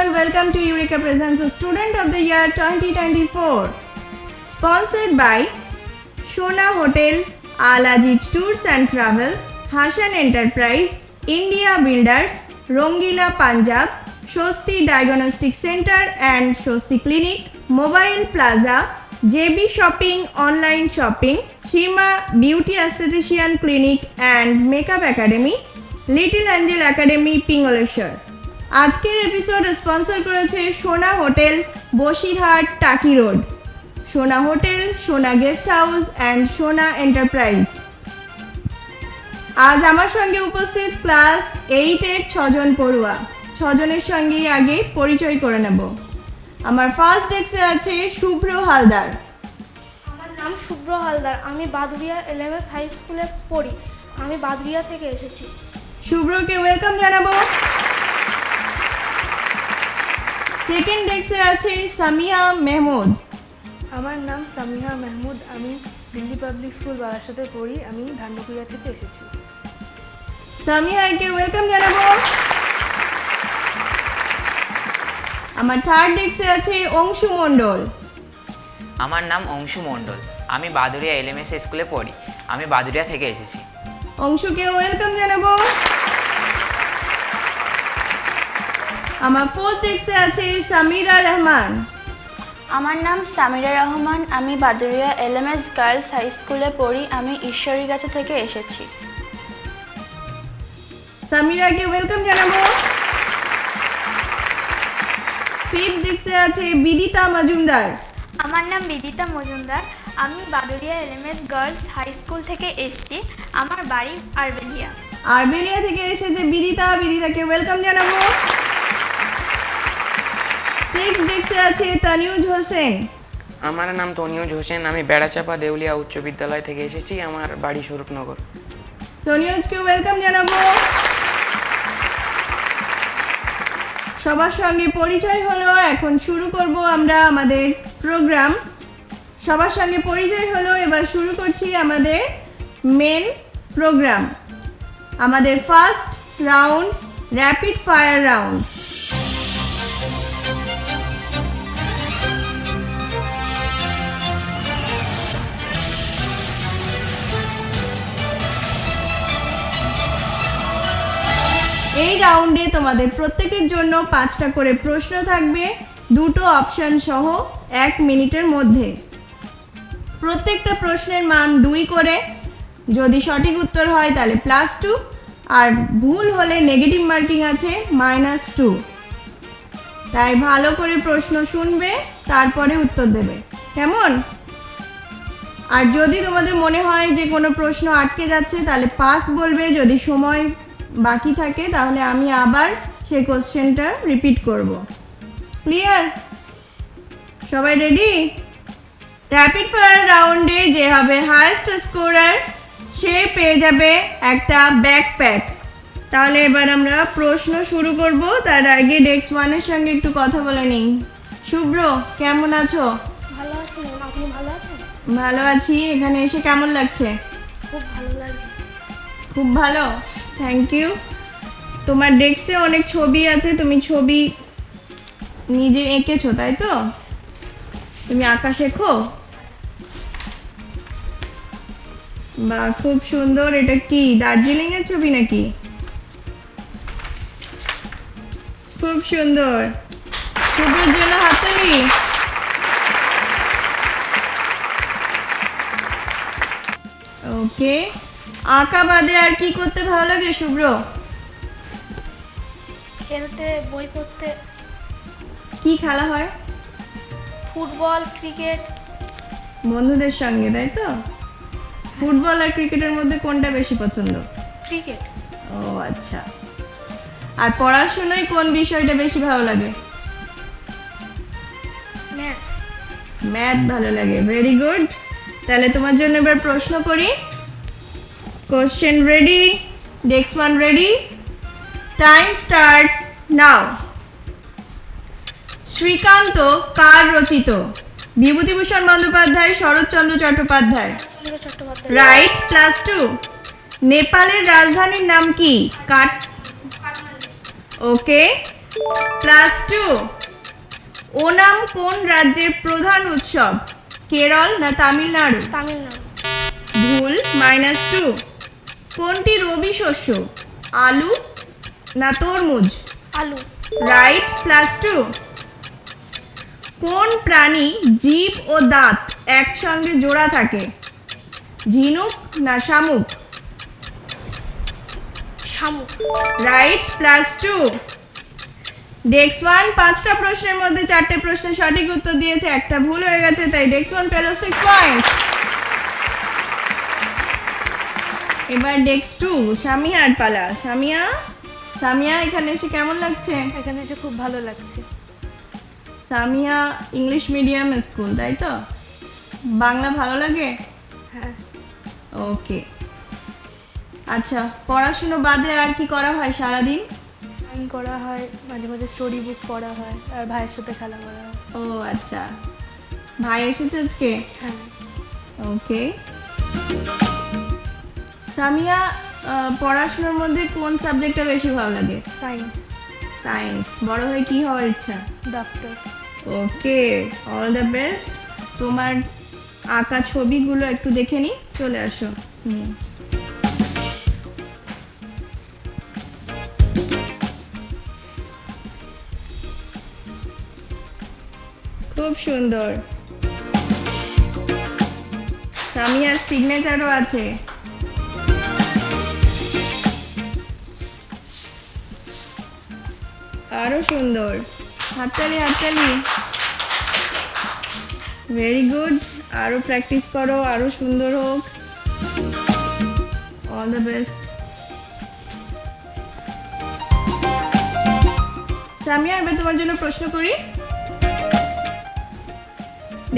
everyone, welcome to Eureka Presents Student of the Year 2024. Sponsored by Shona Hotel, Al-Aziz Tours and Travels, Hassan Enterprise, India Builders, Rongila Punjab, Shosti Diagnostic Center and Shosti Clinic, Mobile Plaza, JB Shopping Online Shopping, Shima Beauty Aesthetician Clinic and Makeup Academy, Little Angel Academy, Pingoleshwar. আজকের episode sponsor করেছে সোনা hotel, Basirhat, Taki road. সোনা hotel, সোনা guest house and সোনা enterprise. আজ আমার সঙ্গে উপস্থিত ক্লাস 8-এর 6জন পড়ুয়া। 6জনের সঙ্গেই আগে পরিচয় করে নেব। আমার ফার্স্ট ডেস্কে আছে শুভ্র হালদার। আমার নাম শুভ্র হালদার, আমি বাদুরিয়া এলএমএস হাই স্কুলে পড়ি। আমি বাদুরিয়া থেকে এসেছি। শুভ্রকে ওয়েলকাম জানাবো। সেকেন্ড ডেস্কে আছে সামিহা মেহমুদ। আমার নাম সামিহা মেহমুদ, আমি দিল্লি পাবলিক স্কুল বারাসাতে পড়ি। আমি ধান্যকুড়িয়া থেকে এসেছি। সামিহাকে ওয়েলকাম জানাবো। আমার থার্ড ডেস্কে আছে অংশু মণ্ডল। আমার নাম অংশু মণ্ডল, আমি বাদুরিয়া এলএমএস স্কুলে পড়ি। আমি বাদুরিয়া থেকে এসেছি। অংশুকে ওয়েলকাম জানাবো। আমার ফোর্থ ডেস্কে আছে সামিরা রহমান। আমার নাম সামিরা রহমান, আমি বাদুরিয়া এলএমএস গার্লস হাই স্কুলে পড়ি। আমি ঈশ্বরীগাছা থেকে এসেছি। সামিরাকে ওয়েলকাম জানাবো। ফিফথ ডেস্কে আছে বিদিতা মজুমদার। আমার নাম বিদিতা মজুমদার, আমি Baduria LMS girls high school থেকে এসেছি। আমার বাড়ি আরবেলিয়া। আরবেলিয়া থেকে এসেছে বিদিতাকে ওয়েলকাম জানাবো। সিক্সথ ডেস্কে আছে তানিউজ হোসেন। আমার নাম তনিউজ হোসেন, আমি বেড়াচাপা দেউলিয়া উচ্চ বিদ্যালয় থেকে এসেছি। আমার বাড়ি স্বরূপনগর। তানিউজকে ওয়েলকাম জানাবো। সবার সঙ্গে পরিচয় হলো, এখন শুরু করব আমরা আমাদের প্রোগ্রাম। সবার সঙ্গে পরিচয় হলো, এবার শুরু করছি আমাদের মেন প্রোগ্রাম। আমাদের first round rapid fire round. এই রাউন্ডে তোমাদের প্রত্যেকের জন্য 5টা করে প্রশ্ন থাকবে, 2টো অপশন সহ 1 মিনিটের মধ্যে। প্রত্যেকটা প্রশ্নের মান 2 করে। যদি সঠিক উত্তর হয় তাহলে +2, আর ভুল হলে নেগেটিভ মার্কিং আছে -2। তাই ভালো করে প্রশ্ন শুনবে, তারপরে উত্তর দেবে, কেমন? আর যদি তোমাদের মনে হয় যে কোনো প্রশ্ন আটকে যাচ্ছে তাহলে পাস বলবে। যদি সময় বাকি থাকে তাহলে আমি আবার সেই কোশ্চেনটা রিপিট করব। ক্লিয়ার? সবাই রেডি? র্যাপিড ফায়ার রাউন্ডে যে হবে হাইয়েস্ট স্কোরার সে পেয়ে যাবে একটা ব্যাকপ্যাক। তাহলে এবার আমরা প্রশ্ন শুরু করব। তার আগে ডেস্ক 1-এর সঙ্গে একটু কথা বলে নিই। শুভ্র, কেমন আছো? ভালো আছি ম্যাম, আপনি ভালো আছেন? ভালো আছি। এখানে এসে কেমন লাগছে? খুব ভালো লাগছে। খুব ভালো, থ্যাংক ইউ। তোমার ডেস্কে অনেক ছবি আছে, তুমি ছবি নিজে এঁকেছো তাই তো? তুমি আঁকা শেখো? বা খুব সুন্দর। এটা কি দার্জিলিং এর ছবি নাকি? খুব সুন্দর। শুভ্রের জন্য হাততালি। ওকে, আঁকা বাদে আর কি করতে ভালো লাগে শুভ্র? খেলতে, বই পড়তে, কি খেলা হয়? Football, cricket. বন্ধুদের সঙ্গে তাই তো? ফুটবল আর ক্রিকেটের মধ্যে কোনটা বেশি পছন্দ? ক্রিকেট। ও আচ্ছা। আর পড়াশোনায় কোন বিষয়টা বেশি ভালো লাগে? ম্যাথ। ম্যাথ ভালো লাগে, ভেরি গুড। তাহলে তোমার জন্য এবার প্রশ্ন করি। Question ready? Desk 1 ready? Time starts now. Srikanta কার রচিত? বিভূতিভূষণ বন্দ্যোপাধ্যায়, শরৎচন্দ্র চট্টোপাধ্যায়। চট্টোপাধ্যায়। রাইট, +2। নেপালের রাজধানীর নাম কি? ওকে। +2 ওনাম কোন রাজ্যের প্রধান উৎসব? কেরল না তামিলনাড়ু? তামিলনাড়ু। ভুল। -2 কোনটি রবি শস্য? আলু না তরমুজ? আলু। রাইট। +2 কোন প্রাণী জিভ ও দাঁত একসঙ্গে জোড়া থাকে? ঝিনুক না শামুক? শামুক। রাইট। +2 ডেক্স 1 5টা প্রশ্নের মধ্যে 4টে প্রশ্নের সঠিক উত্তর দিয়েছে, একটা ভুল হয়ে গেছে, তাই ডেক্স 1 পেল 6 পয়েন্ট। এবার ডেক্স 2 সামিয়ার পালা। সামিয়া এখানে এসে কেমন লাগছে? এখানে এসে খুব ভালো লাগছে। সামিয়া ইংলিশ মিডিয়াম স্কুল, তাই তো? বাংলা ভালো লাগে? হ্যাঁ, ওকে। আচ্ছা, পড়াশুনো বাদে আর কি করা হয় সারাদিন? ড্রয়িং করা হয়, মাঝে মাঝে স্টোরি বুক পড়া হয়, আর ভাইয়ের সাথে খেলা করা হয়। ও আচ্ছা, ভাই এসেছে আজকে? হ্যাঁ, ওকে। সামিয়া, পড়াশোনার মধ্যে কোন সাবজেক্টটা বেশি ভালো লাগে? সায়েন্স। সায়েন্স। বড় হয়ে কি হওয়ার ইচ্ছা? Doctor. Okay, all the best. তোমার আঁকা ছবিগুলো একটু দেখে নিই, চলে আসো। খুব সুন্দর। সামিয়ার সিগনেচারও আছে। আরো সুন্দর। হাততালি হাততালি। Very good. আরো প্র্যাকটিস করো, আরো সুন্দর হোক। All the best. সামিয়া, এবার তোমার জন্য প্রশ্ন করি।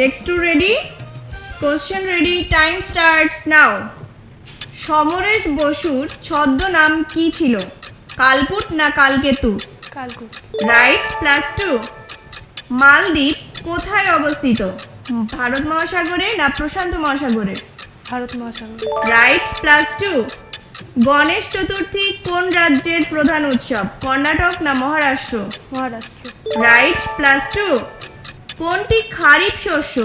Next two ready? Question ready, time starts now. Samaresh বসুর ছদ্মনাম কি ছিল? কালকুট না কালকেতু? কালকুট। রাইট। +2 মালদ্বীপ কোথায় অবস্থিত? ভারত মহাসাগরে না প্রশান্ত মহাসাগরে? ভারত মহাসাগর। রাইট। +2 গণেশ চতুর্থী কোন রাজ্যের প্রধান উৎসব? কর্ণাটক না মহারাষ্ট্র? মহারাষ্ট্র। রাইট। +2 কোনটি খারিফ শস্য?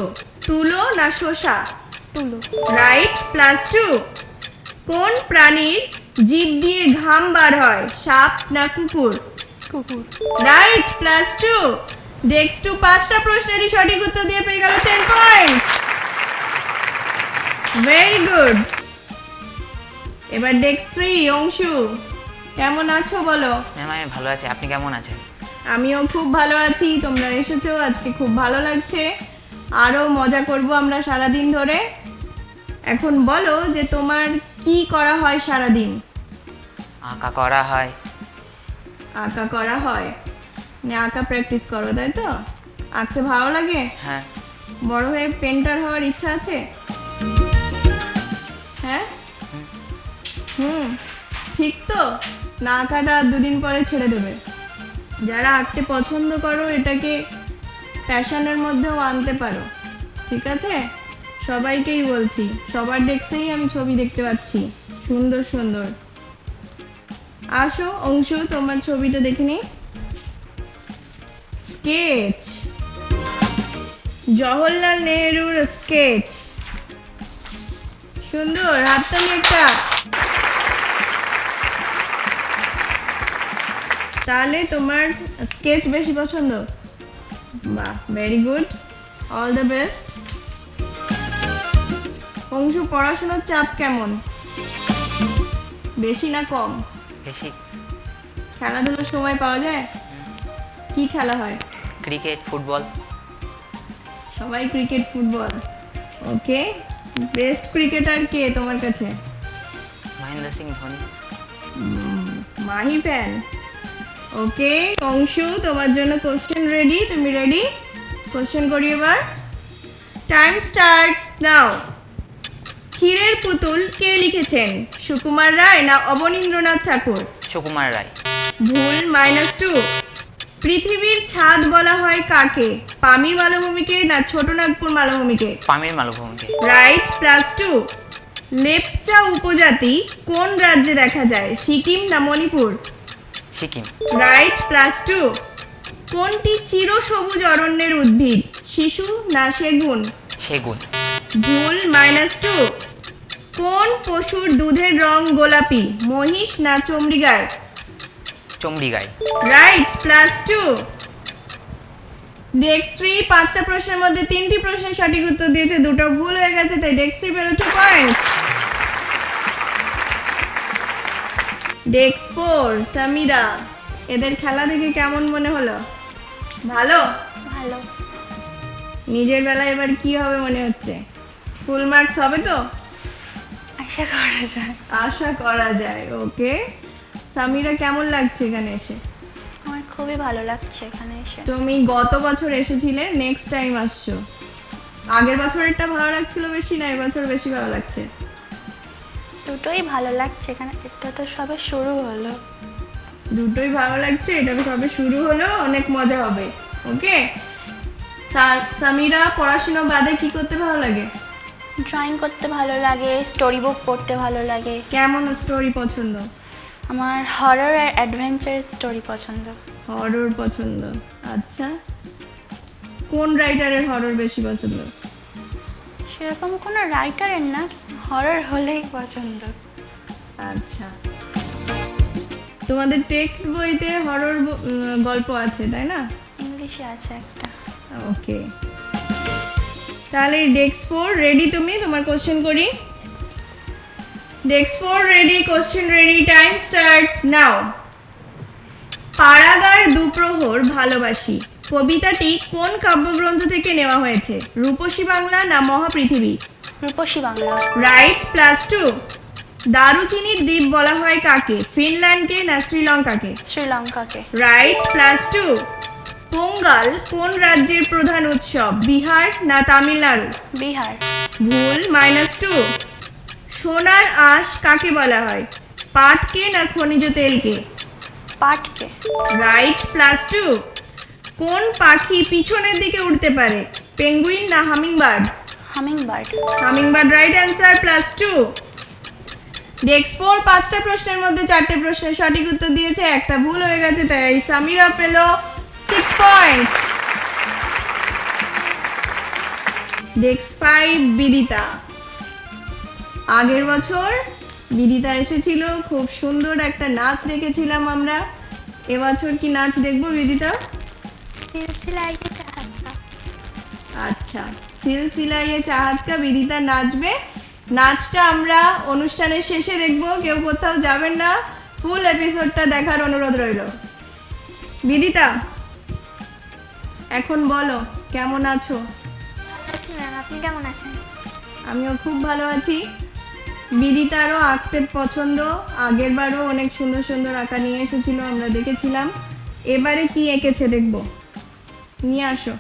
তুলো না শসা? তুলো। রাইট। +2 কোন প্রাণীর জিভ দিয়ে ঘাম বার হয়? সাপ না কুকুর? কুকুর। রাইট। +2 ডেক্স 2 5টা প্রশ্নেরই সঠিক উত্তর দিয়ে পেয়ে গেল 10 পয়েন্টস। Very good. এবার ডেক্স 3 অংশু, কেমন আছো বলো? ম্যাম আমি ভালো আছি, আপনি কেমন আছেন? আমিও খুব ভালো আছি। তোমরা এসেছো, আজকে খুব ভালো লাগছে। আরো মজা করব আমরা সারাদিন ধরে। এখন বলো যে তোমার কি করা হয় সারাদিন? আঁকা করা হয়। আঁকা করা হয়, মানে আঁকা প্র্যাকটিস করো, তাই তো? আঁকতে ভালো লাগে? হ্যাঁ। বড় হয়ে পেন্টার হওয়ার ইচ্ছা আছে? হ্যাঁ। ঠিক তো? না আঁকাটা 2 দিন পরে ছেড়ে দেবে। যারা আঁকতে পছন্দ করো, এটাকে প্যাশনের মধ্যেও আনতে পারো, ঠিক আছে? সবাইকেই বলছি, সবার ডেস্কেই আমি ছবি দেখতে পাচ্ছি সুন্দর সুন্দর। আসো অংশু, তোমার ছবিটা দেখে নি। স্কেচ, জওহরলাল নেহরুর স্কেচ। সুন্দর, হাততালি একটা। তাহলে তোমার স্কেচ বেশি পছন্দ? বাহ, very good, all the best. Anshu, পড়াশোনার চাপ কেমন? বেশি না কম? বেশি। খেলাধুলোর সময় পাওয়া যায়? কি খেলা হয়? Cricket, football. সবাই cricket football. Okay, best cricketer কে তোমার কাছে? মহেন্দ্র সিং ধোনি। মাহি ফ্যান। ওকে অংশু, তোমার জন্য কোশ্চেন রেডি, তুমি রেডি? কোশ্চেন করি এবার। Time starts now. Khirer Putul কে লিখেছেন? সুকুমার রায় না অবনীন্দ্রনাথ ঠাকুর? সুকুমার রায়। ভুল। -2 পৃথিবীর ছাদ বলা হয় কাকে? পামির মালভূমিকে না ছোটনাগপুর মালভূমিকে? পামির মালভূমিকে। রাইট। +2 লেপচা উপজাতি কোন রাজ্যে দেখা যায়? সিকিম না মণিপুর? সিকিম। রাইট। +2 কোনটি চিরসবুজ অরণ্যের উদ্ভিদ? শিশু না সেগুন? সেগুন। ভুল, -2। কোন পশুর দুধের রং গোলাপি? মহিষ না চমড়ি গায়? চমড়ি গাই। রাইট, +2। ডেক্সট্রি 5টা প্রশ্নের মধ্যে 3টি প্রশ্নের সঠিক উত্তর দিয়েছে, 2টো ভুল হয়ে গেছে, তাই ডেক্সট্রি পেল 2 পয়েন্টস। ডেক্স 4 সামিরা, এদের খেলা দেখে কেমন মনে হলো? ভালো? ভালো। নিজের বেলায় এবার কি হবে মনে হচ্ছে? ফুল মার্কস হবে তো? আশা করা যায়। আশা করা যায়। ওকে, সামিরা কেমন লাগছে এখানে এসে? আমার খুবই ভালো লাগছে এখানে এসে। তুমি গত বছর এসেছিলে, নেক্সট টাইম আসছো। আগের বছরেরটা ভালো লাগছিল বেশি না এবছর বেশি ভালো লাগছে? দুটোই ভালো লাগছে এখানে, এটা তো সবে শুরু হলো। দুটোই ভালো লাগছে, এটা সবে শুরু হলো, অনেক মজা হবে। ওকে, সামিরা পড়াশোনা বাদে কি করতে ভালো লাগে? ড্রয়িং করতে ভালো লাগে, স্টোরি বুক পড়তে ভালো লাগে। কেমন স্টোরি পছন্দ? আমার হরর আর অ্যাডভেঞ্চার স্টোরি পছন্দ। হরর পছন্দ, আচ্ছা। কোন রাইটারের হরর বেশি পছন্দ? সেরকম কোনো রাইটারের না, হরর হলেই পছন্দ। আচ্ছা, তোমাদের টেক্সট বইতে হরর গল্প আছে তাই না? ইংলিশে আছে একটা। ওকে, তাহলে ডেক্স 4 রেডি? তুমি তোমার কোশ্চেন করি। ডেক্স 4 ready, question ready, time starts now. পাড়াগার দুপ্রহর ভালোবাসি কবিতাটি কোন কাব্যগ্রন্থ থেকে নেওয়া হয়েছে? রূপসী বাংলা না মহাপৃথিবী? রূপসী বাংলা। রাইট, +2। দারুচিনির দ্বীপ বলা হয় কাকে? ফিনল্যান্ডকে না শ্রীলঙ্কাকে? শ্রীলঙ্কাকে। রাইট, +2। পোঙ্গাল কোন রাজ্যের প্রধান উৎসব? বিহার না তামিলনাড়ু? বিহার। ভুল, -2। সোনার আঁশ কাকে বলা হয়? পাটকে না খনিজ তেলকে? পাটকে। রাইট, +2। কোন পাখি পিছনের দিকে উড়তে পারে? পেঙ্গুইন না hummingbird? Hummingbird. Hummingbird right answer, +2। ডেক্স 4 5টা প্রশ্নের মধ্যে 4টে প্রশ্নের সঠিক উত্তর দিয়েছে, একটা ভুল হয়ে গেছে, তাই সামিরা পেল 6 পয়েন্টস। ডেক্স 5 বিদিতা। আগের বছর বিদিতা এসেছিল, খুব সুন্দর একটা নাচ দেখেছিলাম আমরা। এবছর কি নাচ দেখবো বিদিতা? সিলসিলাইয়ে চাহাতা। আচ্ছা, সিলসিলাইয়ে চাহাতকা বিদিতা নাচবে। নাচটা আমরা অনুষ্ঠানের শেষে দেখব, কেউ কোথাও যাবেন না, ফুল এপিসোডটা দেখার অনুরোধ রইল। বিদিতা, এখন বলো কেমন আছো? ভালো আছি ম্যাম, আপনি কেমন আছেন? আমিও খুব ভালো আছি। বিদিতারও আঁকতে পছন্দ, আগের বারও অনেক সুন্দর সুন্দর আঁকা নিয়ে এসেছিল, আমরা দেখেছিলাম। এবারে কি এঁকেছে দেখব, নিয়ে আসো।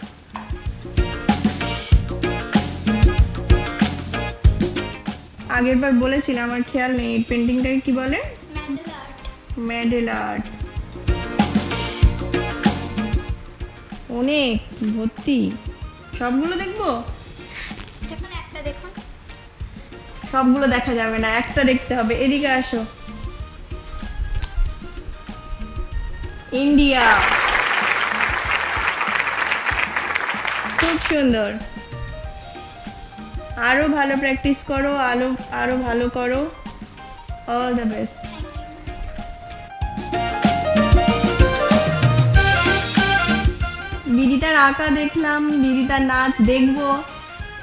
আগের বার বলেছিলাম, আমার খেয়াল নেই, এই পেন্টিংটাকে কি বলে? Medal art. অনেক ভর্তি, সবগুলো দেখবো? যখন একটা দেখুন। সবগুলো দেখা যাবে না, একটা দেখতে হবে। এদিকে আসো। ইন্ডিয়া, খুব সুন্দর। আরো ভালো প্র্যাকটিস করো, আরো ভালো করো। All the best. বিদিতার আঁকা দেখলাম, বিদিতার নাচ দেখবো।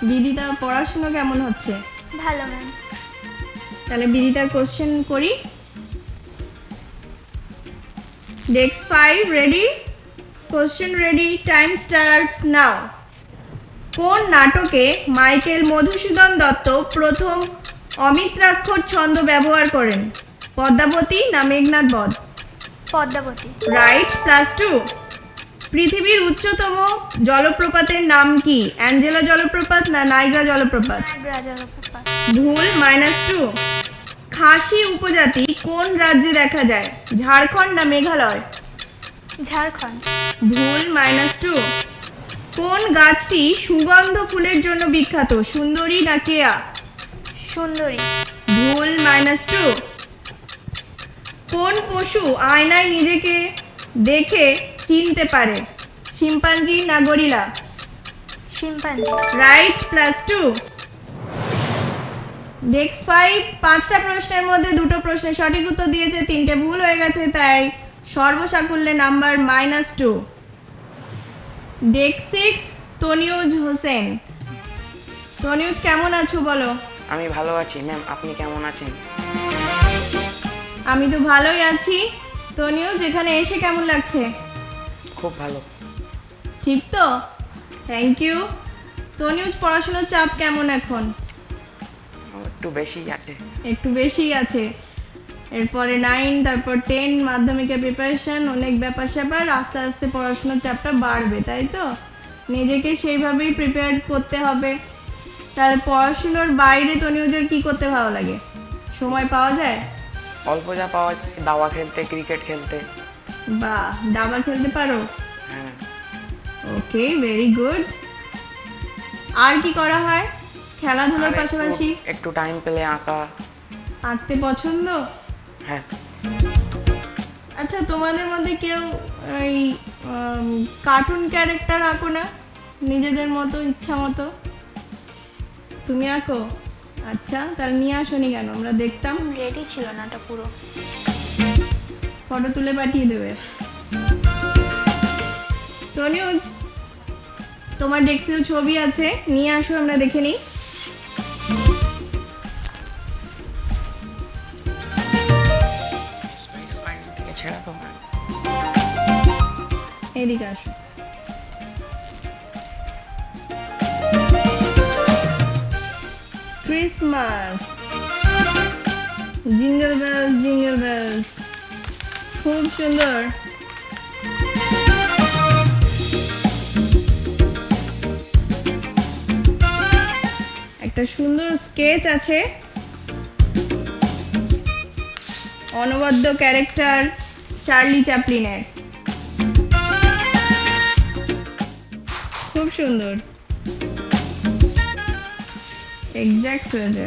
বিদিতার পড়াশোনা কেমন হচ্ছে? ভালো ম্যাম। তাহলে বিদিতার কোশ্চেন করি। ডেক্স 5 ready, question ready, time starts নাও। কোন নাটকে মাইকেল মধুসূদন দত্ত প্রথম অমিত্রাক্ষর ছন্দ ব্যবহার করেন? পদ্মাবতী না মেঘনাদ বধ? পদ্মাবতী। রাইট, +2। পৃথিবীর উচ্চতম জলপ্রপাতের নাম কি? অ্যাঞ্জেলা জলপ্রপাত না নাইগ্রা জলপ্রপাত? নায়াগ্রা জলপ্রপাত। ভুল, -2। খাসি উপজাতি কোন রাজ্যে দেখা যায়? ঝাড়খণ্ড না মেঘালয়? ঝাড়খণ্ড। ভুল, -2। কোন গাছটি সুগন্ধ ফুলের জন্য বিখ্যাত? সুন্দরী না কেয়া? সুন্দরী। ভুল, -2। কোন পশু আয়নায় নিজেকে দেখে চিনতে পারে? শিম্পাঞ্জি না গরিলা? শিম্পাঞ্জি। রাইট, +2। ডেস্ক 5 5টা প্রশ্নের মধ্যে 2টো প্রশ্নের সঠিক উত্তর দিয়েছে, 3টে ভুল হয়ে গেছে, তাই সর্বসাকুল্যে নাম্বার -2। ডেস্ক 6 তনিউজ হোসেন। তনিউজ কেমন আছো বলো? আমি ভালো আছি ম্যাম, আপনি কেমন আছেন? আমি তো ভালোই আছি। তনিউজ, এখানে এসে কেমন লাগছে? খুব ভালো। ঠিক তো? Thank you. তনিউজ, পড়াশোনার চাপ কেমন এখন? একটু বেশি আছে। একটু বেশি আছে। এরপরে 9, তারপর 10 মাধ্যমিকের প্রিপারেশন, অনেক ব্যাপার স্যাপার, আস্তে আস্তে পড়াশোনার চাপটা বাড়বে, তাই তো? নিজেকে সেইভাবেই প্রিপেয়ার করতে হবে। তাহলে পড়াশোনার বাইরে তনিউজের কি করতে ভালো লাগে? সময় পাওয়া যায়? অল্প যা পাওয়া যায়, দাবা খেলতে, ক্রিকেট খেলতে। বাহ, দাবা খেলতে পারো? হ্যাঁ। ওকে, ভেরি গুড। আর কি করা হয় খেলাধুলার আর পাশাপাশি? একটু টাইম পেলে আঁকা। আঁকতে পছন্দ? হ্যাঁ। আচ্ছা, তোমাদের মধ্যে কেউ এই কার্টুন ক্যারেক্টার আঁকো না নিজেদের মতো, ইচ্ছা মতো? তুমি আঁকো? আচ্ছা, তাহলে নিয়ে আসোনি কেন? আমরা দেখতাম। রেডি ছিল না ওটা পুরো। ফটো তুলে পাঠিয়ে দেবে। তনিউজ, তোমার ডেস্কেও ছবি আছে, নিয়ে আসো, আমরা দেখে নিই। স্পাইডার বাইন্ডিং থেকে ছেঁড়া তো। এদিকে আসো। Christmas, jingle bells jingle bells, খুব সুন্দর। একটা সুন্দর স্কেচ আছে, অনবদ্য ক্যারেক্টার চার্লি চ্যাপলিনের, খুব সুন্দর, এক্স্যাক্ট হয়েছে।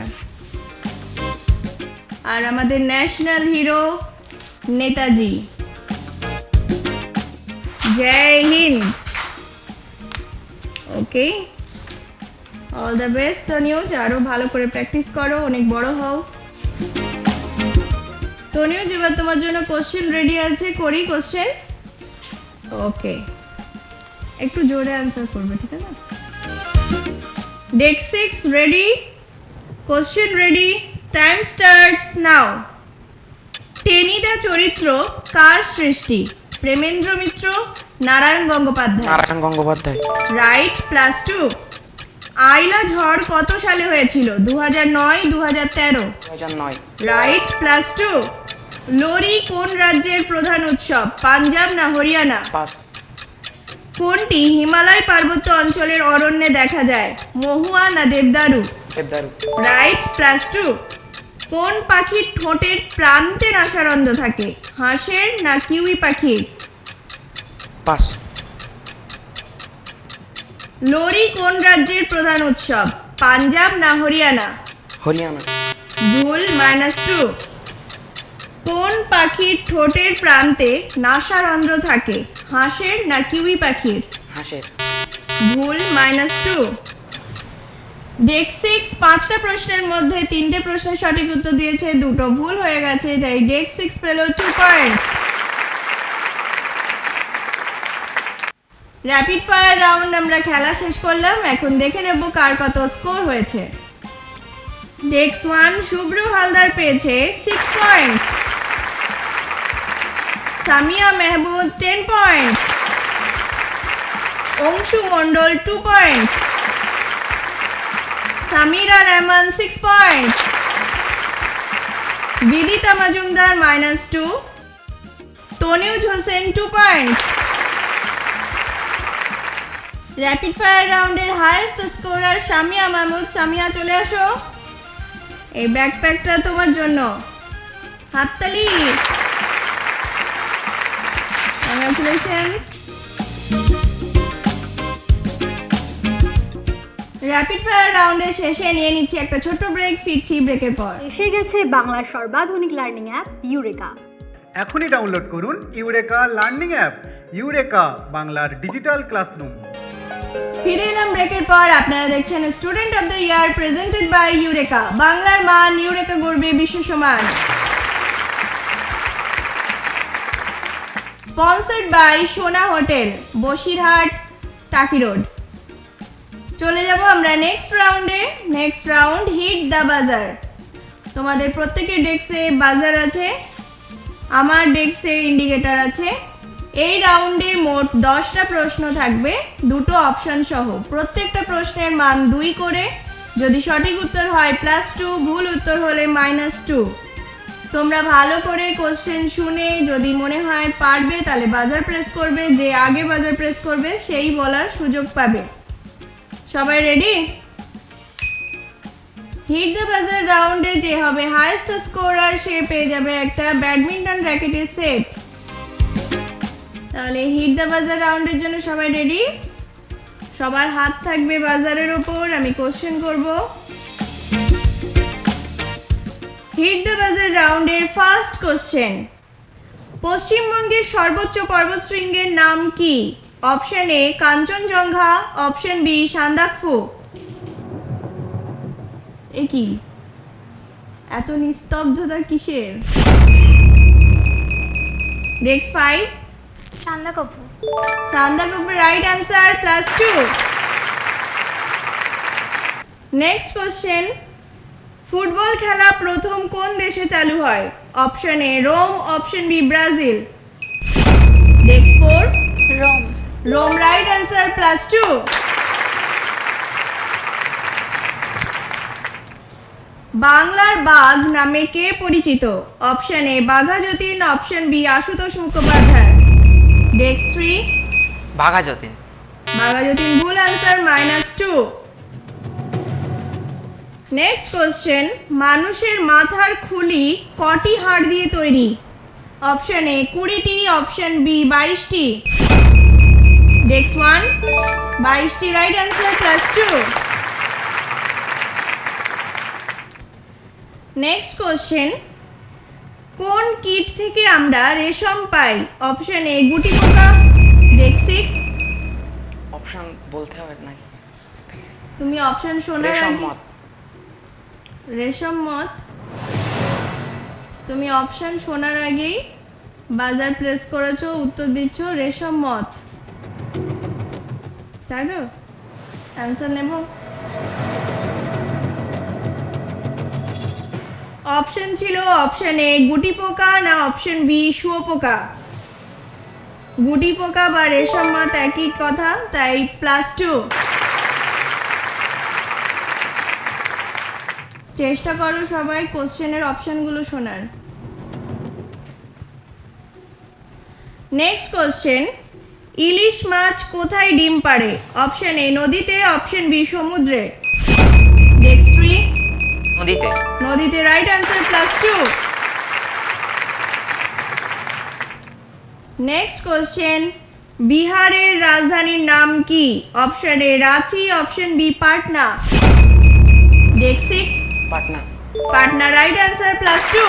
আর আমাদের ন্যাশনাল হিরো নেতাজি। জয় হিন্দ। Okay, all the best Tanuj, আরো ভালো করে প্র্যাকটিস করো, অনেক বড় হও। তনিউজ, এবার তোমার জন্য কোশ্চেন রেডি আছে, করি কোশ্চেন? ওকে, একটু জোরে অ্যান্সার করবে, ঠিক আছে? Desk 6 ready, question ready, time starts নাও। টেনিদা চরিত্র কার সৃষ্টি? প্রেমেন্দ্র মিত্র, নারায়ণ গঙ্গোপাধ্যায়? নারায়ণ গঙ্গোপাধ্যায়। রাইট, +2। আইলা ঝড় কত সালে হয়েছিল? 2009, 2013? 2009। রাইট, +2। লোরি কোন রাজ্যের প্রধান উৎসব? পাঞ্জাব না হরিয়ানা? পাস। কোনটি হিমালয় পার্বত্য অঞ্চলের অরণ্যে দেখা যায়? মহুয়া না দেবদারু? দেবদারু। রাইট, +2। কোন পাখির ঠোঁটের প্রান্তে নাসারন্ধ্র থাকে? হাঁসের না কিউই পাখির? পাস। লোরি কোন রাজ্যের প্রধান উৎসব? পাঞ্জাব না হরিয়ানা? হরিয়ানা। ভুল, -2। কোন পাখির ঠোঁটের প্রান্তে নাসারন্ধ্র থাকে? হাঁসের না কিউই পাখির? হাঁসের। ভুল, -2। ডেস্ক 6 5টা প্রশ্নের মধ্যে 3টে প্রশ্নের সঠিক উত্তর দিয়েছে, 2টো ভুল হয়ে গেছে, তাই ডেস্ক 6 পেল 2 পয়েন্টস। র্যাপিড ফায়ার রাউন্ড আমরা খেলা শেষ করলাম, এখন দেখে নেব কার কত স্কোর হয়েছে। ডেস্ক 1 শুভ্র হালদার পেয়েছে 6 points, Samia Mehmud 10 points, Anshu Mondal 2 points, Samira Rahman 6 points, Bidita Majumdar -2, Tanuj Hossain 2 points. Rapid fire রাউন্ডের হাইয়েস্ট স্কোরার সামিয়া মাহমুদ। সামিয়া, চলে আসো, এই ব্যাকপ্যাকটা তোমার জন্য, হাততালি, কংগ্রাচুলেশনস। র্যাপিড ফায়ার রাউন্ডের শেষে নিয়ে নিচ্ছি একটা ছোট্ট ব্রেক, ফিরছি ব্রেকের পর। এসে গেছে বাংলার সর্বাধুনিক লার্নিং অ্যাপ ইউরেকা। এখনই ডাউনলোড করুন ইউরেকা লার্নিং অ্যাপ, ইউরেকা বাংলার ডিজিটাল ক্লাসরুম। ফিরে এলাম ব্রেকের পর। আপনারা দেখছেন student of the year presented by Eureka. বাংলার মান, ইউরেকা গড়বে বিশ্ব সমান। Sponsored by Sona hotel, Basirhat, Taki road. চলে যাব আমরা নেক্সট রাউন্ডে। নেক্সট রাউন্ড হিট দ্য বাজার। তোমাদের প্রত্যেকের ডেস্কে বাজার আছে, আমার ডেস্কে ইন্ডিকেটর আছে। এই রাউন্ডে মোট 10টা প্রশ্ন থাকবে, দুটো অপশন সহ। প্রত্যেকটা প্রশ্নের মান 2 করে। যদি সঠিক উত্তর হয় +2, ভুল উত্তর হলে -2। তোমরা ভালো করে কোশ্চেন শুনে যদি মনে হয় পারবে তাহলে বাজার প্রেস করবে। যে আগে বাজার প্রেস করবে সেই বলার সুযোগ পাবে। সবাই রেডি? হিট দ্য বাজার রাউন্ডে যে হবে হাইয়েস্ট স্কোরার সে পেয়ে যাবে একটা ব্যাডমিন্টন র্যাকেটের সেট। তাহলে হিট দ্য বাজার রাউন্ডের জন্য সবাই রেডি? সবার হাত থাকবে বাজারের ওপর। আমি কোশ্চেন করব। হিট দ্য বাজার রাউন্ডের ফার্স্ট কোশ্চেন, পশ্চিমবঙ্গের সর্বোচ্চ পর্বতশৃঙ্গের নাম কি? Option A Kanchenjunga, option B Sandakphu. এ কি এত নিস্তব্ধতা কিসের? Next 5, Sandakphu. Sandakphu right answer, +2। Next question, football খেলা প্রথম কোন দেশে চালু হয়? Option A Rome, option B Brazil. Next 4, Rome. Rome right answer, +2। বাংলার বাঘ নামে কে পরিচিত? Option A Bagha Jatin, option B Ashutosh Mukhopadhyay. Next 3, Bagha Jatin. Bagha Jatin ভুল অ্যান্সার, -2। নেক্সট কোশ্চেন, মানুষের মাথার খুলি কটি হাড় দিয়ে তৈরি? অপশন এ 20টি, অপশন বি 22টি। নেক্সট 1, 22টি রাইট অ্যান্সার, +2। নেক্সট কোশ্চেন, কোন কীট থেকে আমরা রেশম পাই? অপশন এ গুটি পোকা। নেক্সট 6, অপশন বলতে হবে নাকি? তুমি অপশন শোনার রেশম আগে মত। রেশম মত। তুমি অপশন শোনার আগেই বাজার প্রেস করেছো, উত্তর দিচ্ছ রেশম মত, তাই তো? অ্যান্সার নেব। অপশন ছিল অপশন এ গুটি পোকা না অপশন বি শুঁয়োপোকা। গুটি পোকা বা রেশম মত একই কথা, তাই +2। চেষ্টা করো সবাই কোশ্চেনের অপশনগুলো শোনার। নেক্সট কোশ্চেন, ইলিশ মাছ কোথায় ডিম পাড়ে? অপশন এ নদীতে, অপশন বি সমুদ্রে। নেক্সট 3, নদীতে। নদীতে রাইট অ্যান্সার, +2। নেক্সট কোশ্চেন, বিহারের রাজধানীর নাম কি? Option A Ranchi, option B Patna. Next 6, Patna. Patna right answer, +2।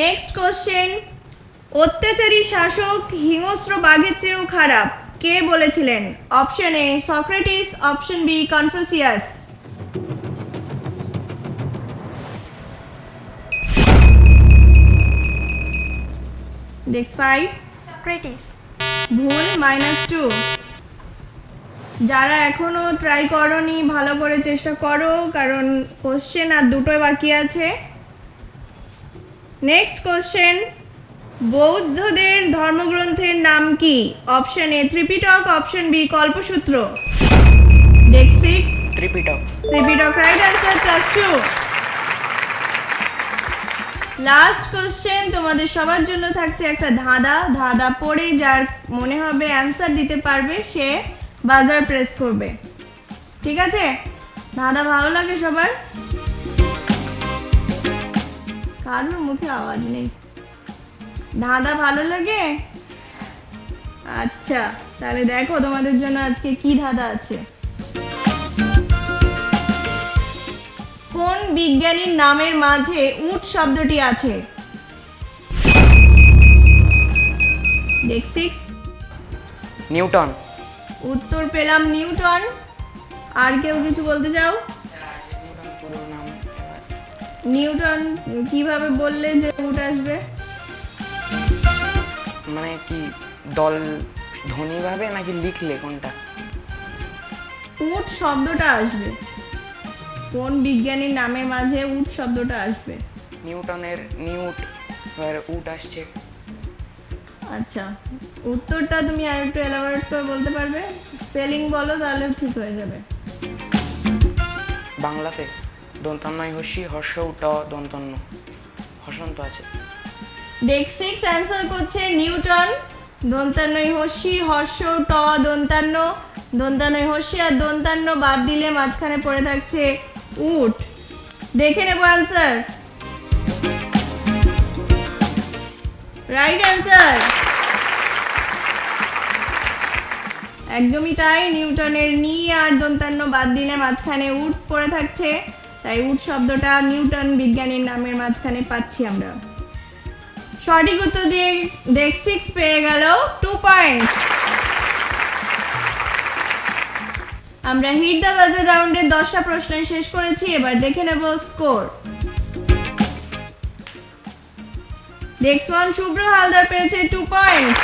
Next question, অত্যাচারী শাসক হিংস্র বাঘের চেয়েও খারাপ, কে বলেছিলেন? Option A Socrates, option B Confucius. Next 5, Socrates. ভুল, -2। যারা এখনো ট্রাই করনি ভালো করে চেষ্টা করো, কারণ কোশ্চেন আর দুটোই বাকি আছে। নেক্সট কোশ্চেন, বৌদ্ধদের ধর্মগ্রন্থের নাম কি? Option A Tripitaka, option B Kalpasutra. Next 6, Tripitaka. Tripitaka right answer, +2। Last question, তোমাদের সবার জন্য থাকছে একটা ধাঁধা। ধাঁধা পড়ে যার মনে হবে অ্যান্সার দিতে পারবে সে বাজার প্রেস করবে, ঠিক আছে? ধাঁধা ভালো লাগে সবার? কারোর মুখে আওয়াজ নেই। ধাঁধা ভালো লাগে? আচ্ছা, তাহলে দেখো তোমাদের জন্য আজকে কি ধাঁধা আছে। কোন বিজ্ঞানীর নামের মাঝে উট শব্দটি আছে? ডেক 6। নিউটন। উত্তর পেলাম নিউটন। আর কেউ কিছু বলতে চাও? পুরো নাম এবার। নিউটন কিভাবে বললে যে উট আসবে? মানে কি দল ধ্বনিভাবে নাকি লিখলে কোনটা? উট শব্দটা আসবে। কোন বিজ্ঞানীর নামের মাঝে উট শব্দটা আসবে? নিউটনের নিউট, এবার উট আসছে। আচ্ছা, উত্তরটা তুমি আর একটু এলাবোরেট করে বলতে পারবে? স্পেলিং বলো, তাহলে ঠিক হয়ে যাবে। বাংলাতে দন্তান্নয় হস্যি হর্ষ ট দন্তন্য হসন্ত আছে। ডেক 6 অ্যান্সার করছে নিউটন। দন্তান্নয় হস্যি হর্ষ ট দন্তান্ন, দন্তান্নয় হস্যি আর দন্তান্ন বাদ দিলে মাঝখানে পড়ে থাকছে উট। দেখে নেবো অ্যান্সার। Right answer. একদমই তাই, নিউটনের নি আর দন্তান্ন বাদ দিলে মাঝখানে উট পড়ে থাকছে, তাই উট শব্দটা নিউটন বিজ্ঞানীর নামের মাঝখানে পাচ্ছি আমরা। সঠিক উত্তর দিয়ে ডেক 6 পেয়ে গেল 2 পয়েন্টস। আমরা হিট দ্য বাজার রাউন্ডে 10টা প্রশ্ন শেষ করেছি, এবার দেখে নেব স্কোর। ডেক 1 শুভ্র হালদার পেয়েছে 2 পয়েন্টস।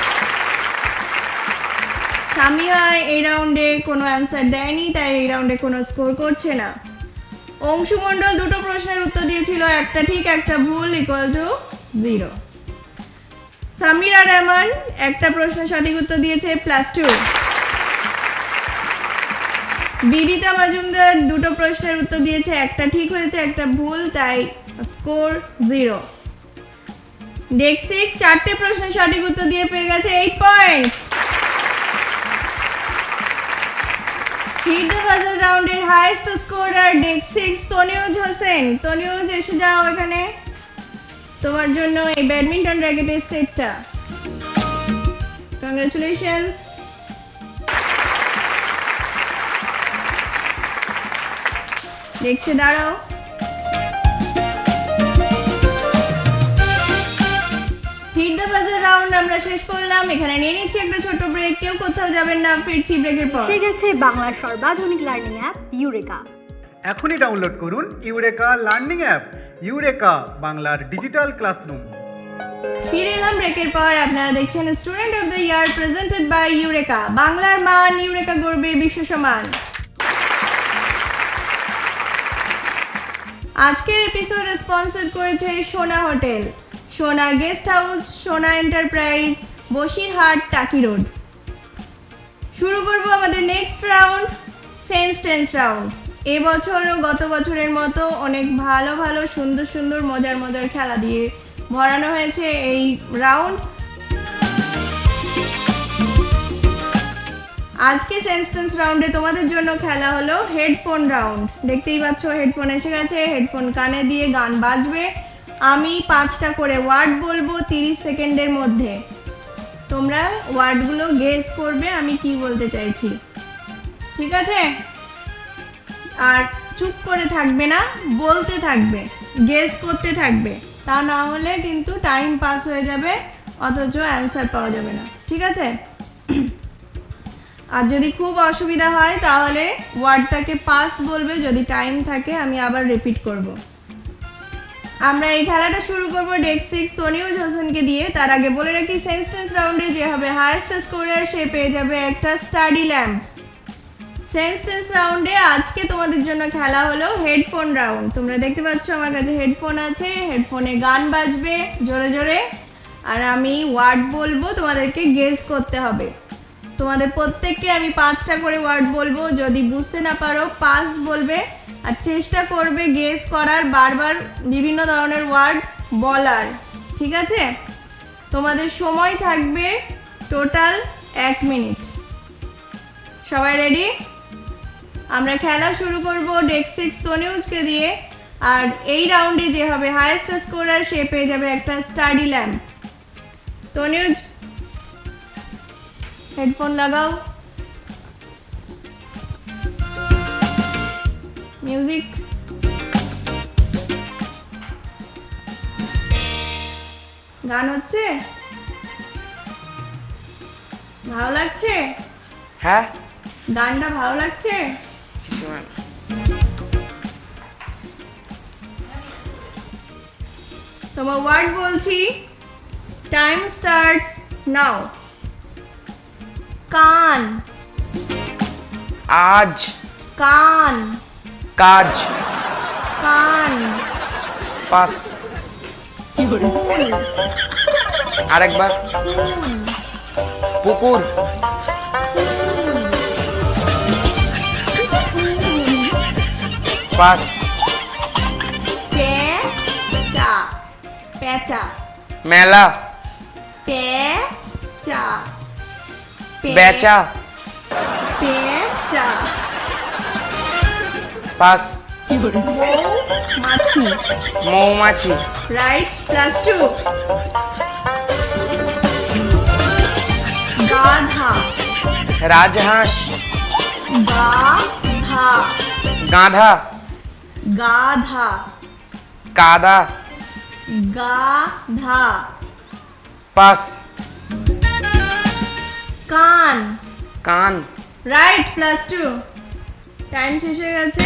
সামিহা এই রাউন্ডে কোনো অ্যান্সার দেয়নি, তাই এই রাউন্ডে কোনো স্কোর করছে না। অংশু মণ্ডল দুটো প্রশ্নের উত্তর দিয়েছিল, একটা ঠিক একটা ভুল, ইকুয়াল টু 0। সামিরা রহমান একটা প্রশ্ন সঠিক উত্তর দিয়েছে, +2। বিদিতা মজুমদার দুটো প্রশ্নের উত্তর দিয়েছে, একটা ঠিক হয়েছে একটা ভুল, তাই স্কোর 0। ডেক 6 চারটে প্রশ্ন সঠিক উত্তর দিয়ে পেয়ে গেছে 8 পয়েন্টস। হিট দ্য বাজার রাউন্ডের হাইয়েস্ট স্কোরার ডেক 6 তনিউজ হোসেন। তনিউজ এসে যাও এখানে, তোমার জন্য এই ব্যাডমিন্টন র্যাকেটের সেটটা। কংগ্রাচুলেশনস। ডেস্কে দাঁড়াও। হিট দ্য বাজার রাউন্ড আমরা শেষ করলাম, এখানে নিয়ে নিচ্ছি একটা ছোট ব্রেক। কেউ কোথাও যাবেন না, ফিরছি ব্রেকের পর। এসে গেছে বাংলার সর্বাধুনিক লার্নিং অ্যাপ ইউরেকা। এখনই ডাউনলোড করুন ইউরেকা লার্নিং অ্যাপ। ইউরেকা বাংলার ডিজিটাল ক্লাসরুম। ফিরে এলাম ব্রেকের পর। আপনারা দেখছেন student of the year presented by Eureka. বাংলার মান, ইউরেকা গড়বে বিশ্ব সমান। আজকের এপিসোড স্পন্সর করেছে সোনা হোটেল, সোনা গেস্ট হাউস, সোনা এন্টারপ্রাইজ, বসিরহাট, টাকি রোড। শুরু করব আমাদের next round, sense tense round. এবছরও গত বছরের মতো অনেক ভালো ভালো সুন্দর সুন্দর মজার মজার খেলা দিয়ে ভরানো হয়েছে এই রাউন্ড। আজকে সেন্স টেন্স রাউন্ডে তোমাদের জন্য খেলা হলো হেডফোন রাউন্ড। দেখতেই পাচ্ছ হেডফোন এসে গেছে, হেডফোন কানে দিয়ে গান বাজবে। আমি 5টা করে ওয়ার্ড বলবো 30 সেকেন্ডের মধ্যে। তোমরা ওয়ার্ডগুলো গেস করবে আমি কি বলতে চাইছি, ঠিক আছে? আর চুপ করে থাকবে না, বলতে থাকবে, গেস করতে থাকবে। তা না হলে কিন্তু টাইম পাস হয়ে যাবে, অথচ অ্যান্সার পাওয়া যাবে না, ঠিক আছে? আর যদি খুব অসুবিধা হয় তাহলে ওয়ার্ডটাকে পাস বলবে, যদি টাইম থাকে আমি আবার রিপিট করব। আমরা এই খেলাটা শুরু করব ডেক 6 তনিউজ হোসেনকে দিয়ে। তার আগে বলে রাখি, সেন্স টেন্স রাউন্ডে যে হবে হাইয়েস্ট স্কোরার সে পেয়ে যাবে একটা স্টাডি ল্যাম্প। সেন্স টেন্স রাউন্ডে আজকে তোমাদের জন্য খেলা হলো হেডফোন রাউন্ড। তোমরা দেখতে পাচ্ছ আমার কাছে হেডফোন আছে, হেডফোনে গান বাজবে জোরে জোরে, আর আমি ওয়ার্ড বলবো, তোমাদেরকে গেস করতে হবে। তোমাদের প্রত্যেককে আমি 5টা করে ওয়ার্ড বলবো, যদি বুঝতে না পারো পাস বলবে, আর চেষ্টা করবে গেস করার, বারবার বিভিন্ন ধরনের ওয়ার্ড বলার, ঠিক আছে? তোমাদের সময় থাকবে টোটাল 1 মিনিট। সবাই রেডি? আমরা খেলা শুরু করব ডেক 6 তনিউজকে দিয়ে। আর এই রাউন্ডে যে হবে হাইয়েস্ট স্কোরার সে পেয়ে যাবে একটা স্টাডি ল্যাম্প। তনিউজ হেডফোন লাগাও, মিউজিক। গান হচ্ছে? ভালো লাগছে? হ্যাঁ গানটা ভালো লাগছে? কিছু না। তোমার ওয়ার্ড বলছি, টাইম স্টার্টস নাও। কান, আজ, কান, কাজ, কান। পাস। ফুল, আরেকবার। পুকুর, পাস। পেঁচা, পেঁচা, মেলা, পেঁচা, বেচা, পেঁচা। পাস। মাছি, মৌমাছি, রাইট, +2। গাধা, রাজহাঁস, গাধা, গাধা, গাধা, কাদা, গাধা। পাস। কান, কান, রাইট, +2। টাইম শেষ হয়ে গেছে।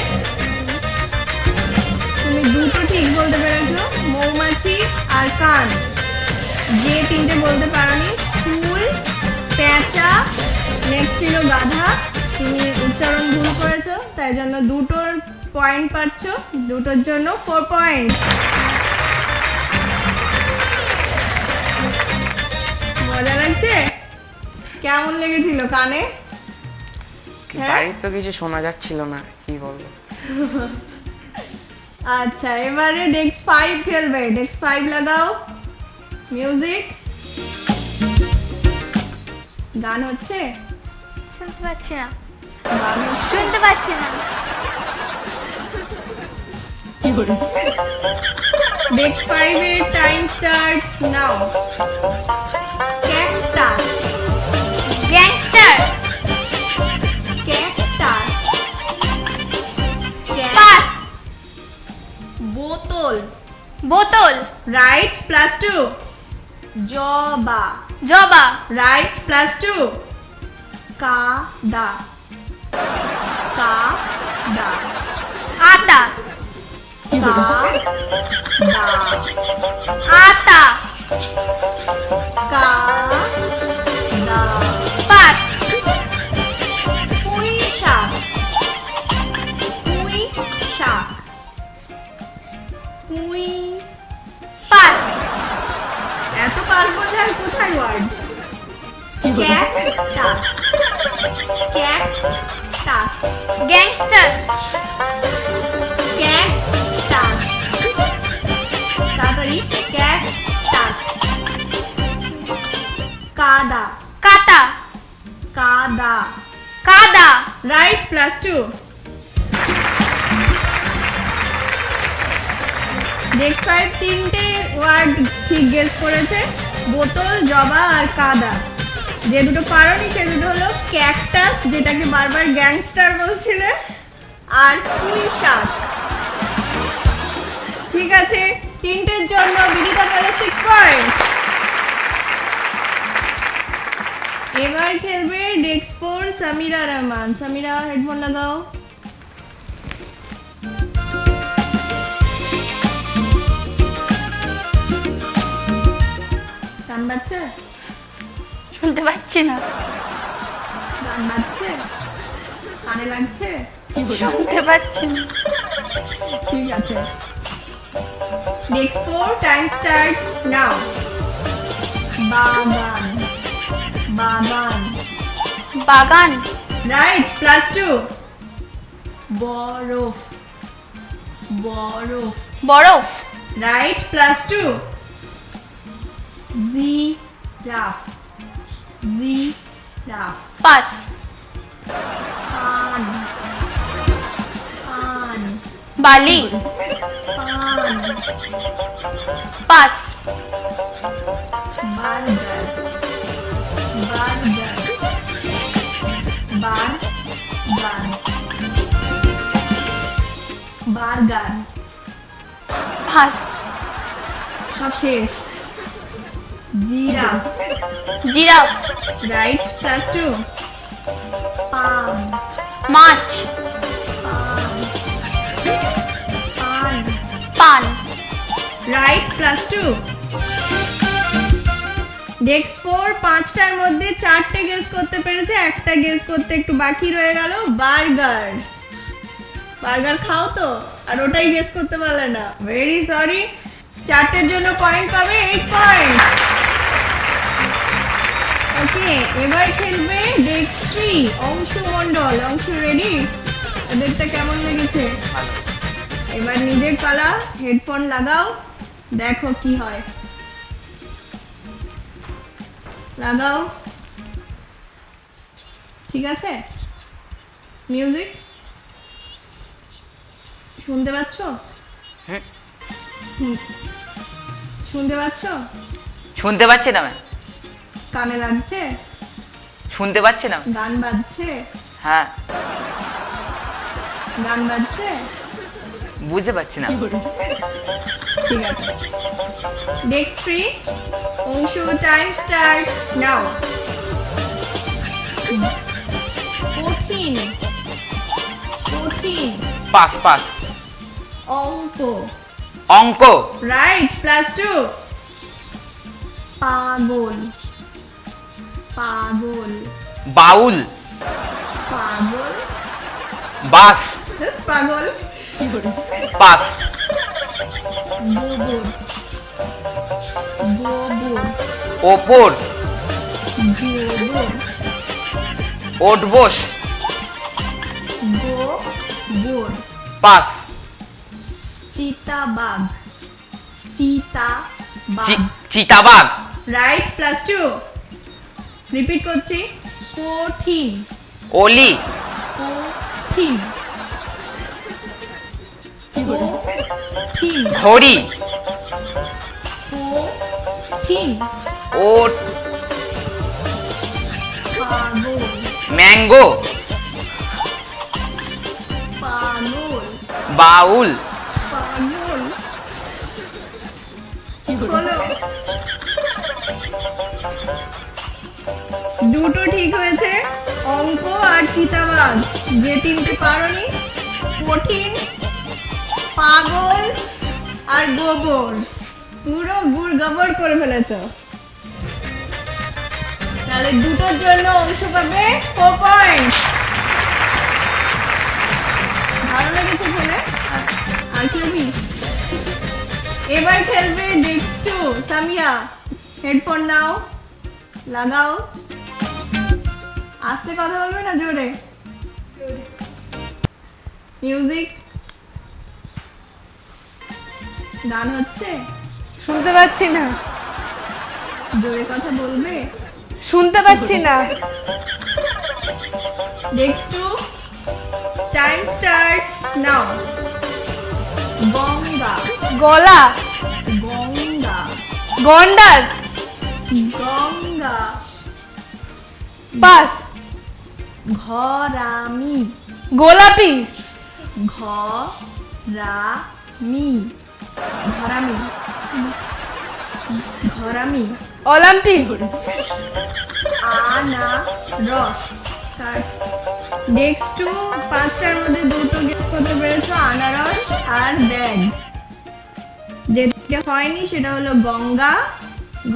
তুমি দুটো ঠিক বলতে পেরেছো, মৌমাছি আর কান। যে তিনটে বলতে পারোনি, ফুল, পেঁচা, নেক্সট ছিল গাধা, তুমি উচ্চারণ ভুল করেছো, তাই জন্য দুটোর পয়েন্ট পাচ্ছ, দুটোর জন্য 4 পয়েন্ট। মজা লাগছে? কেমন লেগেছিল কানে? হ্যাঁ? বাড়ির তো কিছু শোনা যাচ্ছিল না, কি বলবো। আচ্ছা, এবারে ডেস্ক 5 খেলবে। ডেস্ক 5 লাগাও, মিউজিক। গান হচ্ছে? শুনতে পাচ্ছি না, গান হচ্ছে? শুনতে পাচ্ছি না। ডেস্ক 5 এর টাইম স্টার্টস নাও। Cactus, gangster, cactus, pass. বোতল, বোতল, রাইট, +2। জবা, জবা, রাইট, +2। কাদা, কাদা, আতা, কাদা, আতা, কাদা। পাস। পুঁই শাক, পুঁই শাক, পুঁই। পাস। এত পাস বললে আর কোথায় word? Cactus, cactus, gangster, cactus. তাড়াতাড়ি, ক্যাকটাস। কাদা, কাতা, কাদা, কাদা, রাইট, +2। ডেস্ক 5 তিনটে ওয়ার্ড ঠিক গেস করেছে, বোতল, জবা আর কাদা। যে দুটো পারোনি সে দুটো হলো ক্যাকটাস, যেটাকে বারবার গ্যাংস্টার বলছিলে, আর পুঁই শাক। ঠিক আছে, তিনটের জন্য বিদিতা পেল 6 পয়েন্ট। এবার খেলবে ডেস্ক 4 সামিরা রহমান। সামিরা, হেডফোন লাগাও। গান বাজছে? শুনতে পাচ্ছি না, গান বাজছে? কানে লাগছে? শুনতে পাচ্ছি না। ঠিক আছে। Desk 4, time start now. বাগান, বাগান, বাগান, রাইট, +2। বরফ, বরফ, বরফ, রাইট, +2। Giraffe, giraffe, pass. পান, পান, বালি, পান, pass. Burger, burger, burger, burger. Pass. সব শেষ। জিরাফ। জিরাফ। রাইট, +2। পাম। মাছ। পান। পান। রাইট, +2। ডেক্স 4 5টার মধ্যে 4টে গেস করতে পেরেছে, একটা গেস করতে একটু বাকি রয়ে গেল। বার্গার। বার্গার খাও তো, আর ওটাই গেস করতে পারলে না, ভেরি সরি। 4টের জন্য পয়েন্ট পাবে, 8 পয়েন্ট। ওকে, এবার খেলবে ডেক্স 3 অংশু মণ্ডল। অংশু রেডি? ওদেরটা কেমন লেগেছে? এবার নিজের পালা, হেডফোন লাগাও, দেখো কি হয়। লাগাও, ঠিক আছে? মিউজিক শুনতে পাচ্ছ? হুম। শুনতে পাচ্ছ? শুনতে পাচ্ছি না ম্যাম, কানে লাগছে? শুনতে পাচ্ছি না। গান বাজছে? হ্যাঁ, গান বাজছে? বুঝতে পারছি না। ঠিক আছে। ডেক্স 3 অংশু, টাইম স্টার্ট নাও। কঠিন। কঠিন। Pass pass. অঙ্ক। অঙ্ক। রাইট, +2। পাগল। পাগল। বাউল। পাগল। বাস। পাগল। পাস। গোবর। গোবর। ওপর। গোবর। ওঠবোস। গোবর। পাস। চিতাবাঘ। চিতাবাঘ। চিতাবাঘ। রাইট, +2। রিপিট করছি, কঠিন। অলি। কঠিন। কঠিন। ঘড়ি। কঠিন। ওট। পাগল। ম্যাঙ্গো। পাগল। বাউল। পাগল। হলো। দুটো ঠিক হয়েছে, অঙ্ক আর চিতাবাঘ। যে তিনটে পারোনি, কঠিন, পাগল আর গোবর, পুরো গুড় গোবর করে ফেলেছ। তাহলে দুটোর জন্য অংশ পাবে 4 পয়েন্ট। ভালো লেগেছে খেলে? আর খেলবি? এবার খেলবে ডেক্স 2 সামিয়া। হেডফোন নাও, লাগাও। আস্তে কথা বলবে না জোরে? মিউজিক। গান হচ্ছে? শুনতে পাচ্ছি না। জোরে কথা বলবে? শুনতে পাচ্ছি না। ডেক্স 2 টাইম স্টার্টস নাও। গঙ্গা। গলা। গঙ্গা। গন্ডার। গঙ্গা। পাস। ঘরামি। গোলাপি। ঘরামি। ঘরামি। ঘরামি। অলিম্পিক। আনারস। ডেক্স 2 5টার মধ্যে দুটো গেস করতে পেরেছো, আনারস আর ব্যাগ। যেটা হয়নি সেটা হলো গঙ্গা,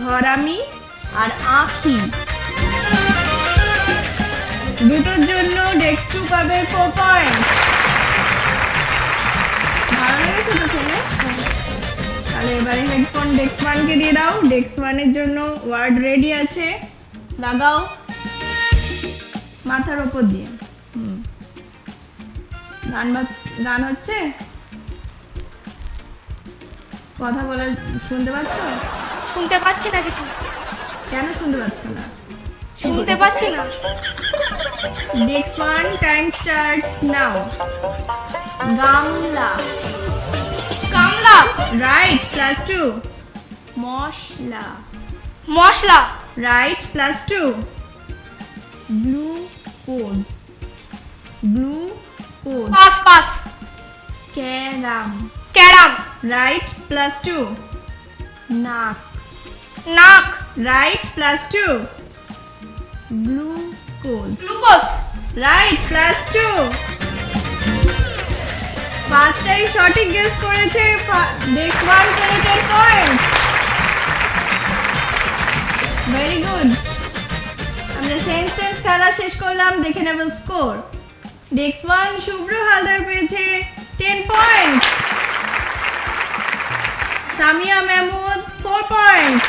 ঘরামি আর আখি। দুটোর জন্য ডেক্স 2 পাবে 4 পয়েন্ট। ভালো লেগেছে তো খেলে? তাহলে এবারে হেডফোন ডেক্স 1 কে দিয়ে দাও। ডেক্স 1 এর জন্য ওয়ার্ড রেডি আছে, লাগাও মাথার ওপর দিয়ে। গান হচ্ছে? কথা বলা শুনতে পাচ্ছ? শুনতে পাচ্ছি না কিছু। কেন শুনতে পাচ্ছ না? শুনতে পাচ্ছি না। ডেক্স 1 টাইম স্টার্টস নাও। গামলা। গামলা। রাইট, +2। মশলা। মশলা। Right, +2। Glucose. Glucose. Pass pass. Carrom. Carrom. Right, +2। নাক। নাক। রাইট, +2। গ্লুকোজ। গ্লুকোজ। রাইট, +2। পাঁচটাই সঠিক গেস করেছে। নেক্সট ওয়ান করে 10 পয়েন্টস। Very good. আমরা সেন্টেন্স খেলা শেষ করলাম, দেখে নেব score. Next one Shubhra Haldar পেয়েছে 10 points. Samia Mehmud 4 points.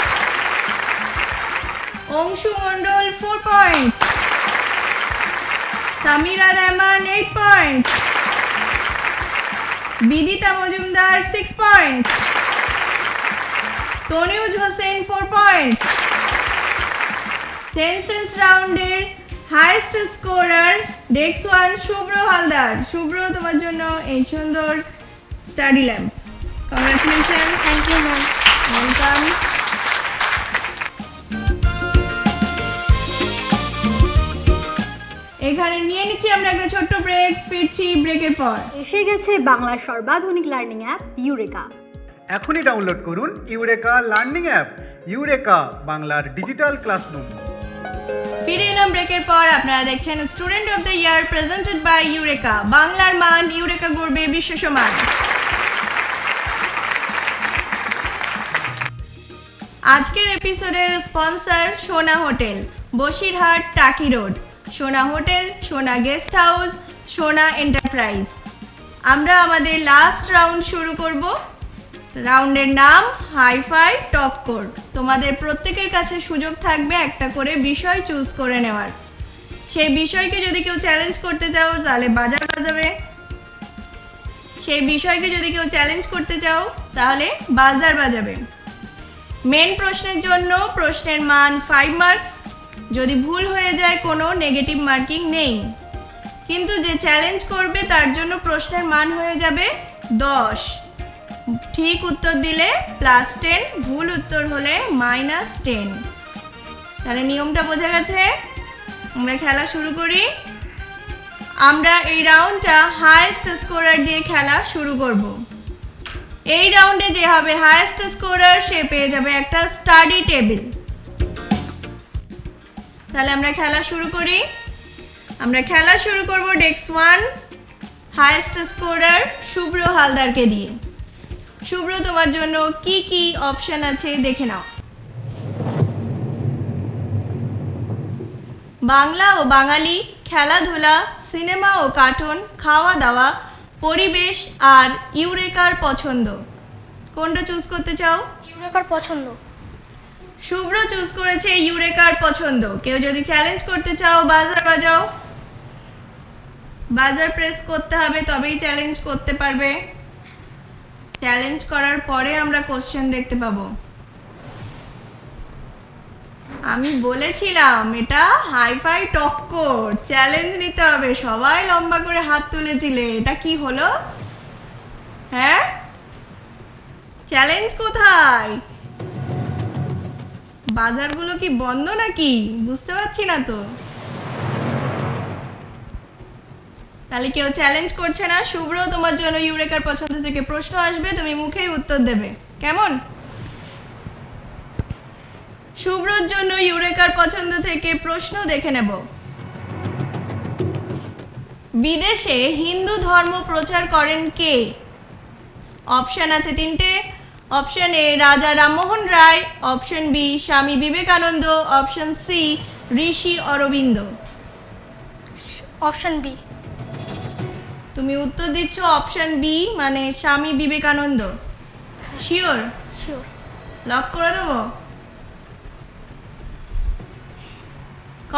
Anshu Mondal 4 points. Samira Rahman 8 points. Bidita Majumdar 6 points. Tanuj Hossain 4 points. Sentence রাউন্ডের highest scorer next one Shubhra Haldar. Shubhra, তোমার জন্য এই সুন্দর study lamp. Congratulation. Thank you ma'am. Welcome. এখানে নিয়ে নিচ্ছি আমরা একটা ছোট্ট ব্রেক, ফিরছি ব্রেকের পর। এসে গেছে বাংলার সর্বাধুনিক লার্নিং অ্যাপ ইউরেকা। এখনই ডাউনলোড করুন ইউরেকা লার্নিং অ্যাপ। ইউরেকা বাংলার ডিজিটাল ক্লাসরুম। ফিরে এলাম ব্রেকের পর। আপনারা দেখছেন student of the year presented by Eureka. বাংলার মান, ইউরেকা গড়বে বিশ্ব সমান। আজকের এপিসোডের স্পন্সর সোনা হোটেল, বসিরহাট, টাকি রোড। সোনা হোটেল, সোনা গেস্ট হাউস, সোনা এন্টারপ্রাইজ। আমরা আমাদের লাস্ট রাউন্ড শুরু করব। রাউন্ডের নাম হাইফাই টক কোড। তোমাদের প্রত্যেকের কাছে সুযোগ থাকবে একটা করে বিষয় চুজ করে নেওয়ার। সেই বিষয়কে যদি কেউ চ্যালেঞ্জ করতে চাও তাহলে বাজার বাজাবে। সেই বিষয়কে যদি কেউ চ্যালেঞ্জ করতে চাও তাহলে বাজার বাজাবে। মেন প্রশ্নের জন্য প্রশ্নের মান 5 মার্কস। যদি ভুল হয়ে যায় কোনো নেগেটিভ মার্কিং নেই, কিন্তু যে চ্যালেঞ্জ করবে তার জন্য প্রশ্নের মান হয়ে যাবে 10। ঠিক উত্তর দিলে +10, ভুল উত্তর হলে -10। তাহলে নিয়মটা বোঝা গেছে? আমরা খেলা শুরু করি। আমরা এই রাউন্ডটা হাইয়েস্ট স্কোরার দিয়ে খেলা শুরু করব। এই রাউন্ডে যে হবে হাইয়েস্ট স্কোরার সে পেয়ে যাবে একটা স্টাডি টেবিল। তাহলে আমরা খেলা শুরু করি। আমরা খেলা শুরু করব নেক্সট ওয়ান হাইয়েস্ট স্কোরার শুভ্র হালদারকে দিয়ে। শুভ্র, তোমার জন্য কি কি অপশন আছে দেখে নাও। বাংলা ও বাঙালি, খেলাধুলা, সিনেমা ও কার্টুন, খাওয়া দাওয়া, পরিবেশ আর ইউরেকার পছন্দ। কোনটা চুজ করতে চাও? ইউরেকার পছন্দ। শুভ্র চুজ করেছে ইউরেকার পছন্দ। কেউ যদি চ্যালেঞ্জ করতে চাও বাজার বাজাও। বাজার প্রেস করতে হবে তবেই চ্যালেঞ্জ করতে পারবে। চ্যালেঞ্জ করার পরে আমরা কোশ্চেন দেখতে পাবো। আমি বলেছিলাম এটা হাইফাই টক্কর, চ্যালেঞ্জ নিতে হবে। সবাই লম্বা করে হাত তুলেছিলে, এটা কি হলো? হ্যাঁ, চ্যালেঞ্জ কোথায়? বাজারগুলো কি বন্ধ নাকি? বুঝতে পারছি না তো। তাহলে কেউ চ্যালেঞ্জ করছে না। শুভ্র, তোমার জন্য ইউরেকার পছন্দ থেকে প্রশ্ন আসবে, তুমি মুখেই উত্তর দেবে, কেমন? শুভ্রর জন্য ইউরেকার পছন্দ থেকে প্রশ্ন দেখে নেব। বিদেশে হিন্দু ধর্ম প্রচার করেন কে? অপশন আছে 3টে। অপশন এ রাজা Rammohan Roy, option B Swami Vivekananda, option C Rishi Aurobindo. Option B. তুমি উত্তর দিচ্ছ অপশন বি মানে Swami Vivekananda. Sure? Sure. Lock করে দেবো?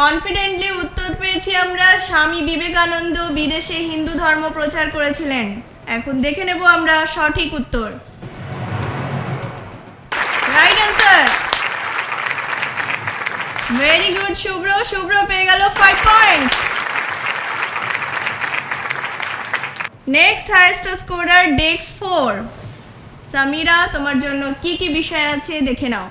কনফিডেন্টলি উত্তর পেয়েছি আমরা, স্বামী বিবেকানন্দ বিদেশে হিন্দু ধর্ম প্রচার করেছিলেন। এখন দেখে নেব আমরা সঠিক উত্তর। Right answer. ভেরি গুড শুভ্র। শুভ্র পেয়ে গেল 5 point. Next highest scorer desk 4 Samira, তোমার জন্য কি কি বিষয় আছে দেখে নাও।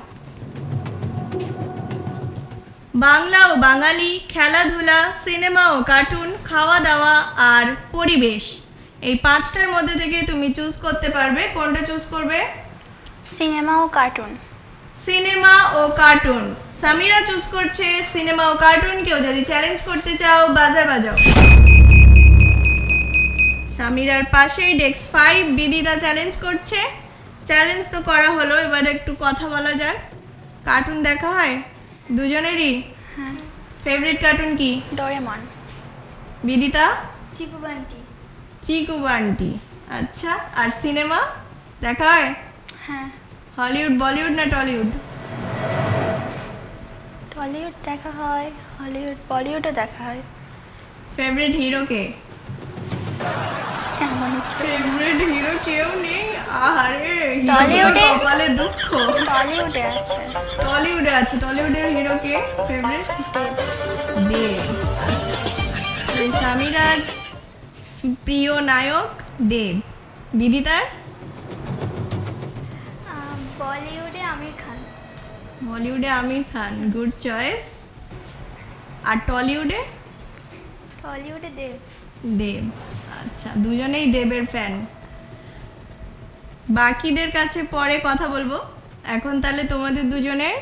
বাংলা ও বাঙালি, খেলাধুলা, সিনেমা ও কার্টুন, খাওয়া দাওয়া আর পরিবেশ। এই 5টার মধ্যে থেকে তুমি চুজ করতে পারবে। কোনটা চুজ করবে? সিনেমা ও কার্টুন। সিনেমা ও কার্টুন। সামিরা চুজ করছে সিনেমা ও কার্টুন। কেউ যদি চ্যালেঞ্জ করতে চাও বাজার বাজাও। সামিরার পাশেই ডেস্ক 5 বিদিতা চ্যালেঞ্জ করছে। চ্যালেঞ্জ তো করা হলো, এবার একটু কথা বলা যাক। কার্টুন দেখা হয় দুজনেরই? হ্যাঁ। ফেভারিট কার্টুন কি? ডোরেমন। বিদিতা? চিকু বান্টি। চিকু বান্টি। আচ্ছা, আর সিনেমা দেখা হয়? হ্যাঁ। হলিউড, বলিউড না টলিউড? টলিউড দেখা হয়, হলিউড, বলিউডও দেখা হয়। ফেভারিট হিরো কে? এমন ফেভারিট হিরো কেউ নেই? আহারে, টলিউডে? কপালে দুঃখ। টলিউডে আছে। টলিউডে আছে। টলিউডের হিরো কে ফেভারিট? দেব। আচ্ছা, এই সামিরার প্রিয় নায়ক দেব। বিদিতার? বলিউডে আমির খান। বলিউডে আমির খান, গুড চয়েস। আর টলিউডে? টলিউডে দেব। দেব। আচ্ছা, দুজনেই দেবের ফ্যান। বাকিদের কাছে পরে কথা বলবো। এখন তাহলে তোমাদের দুজনের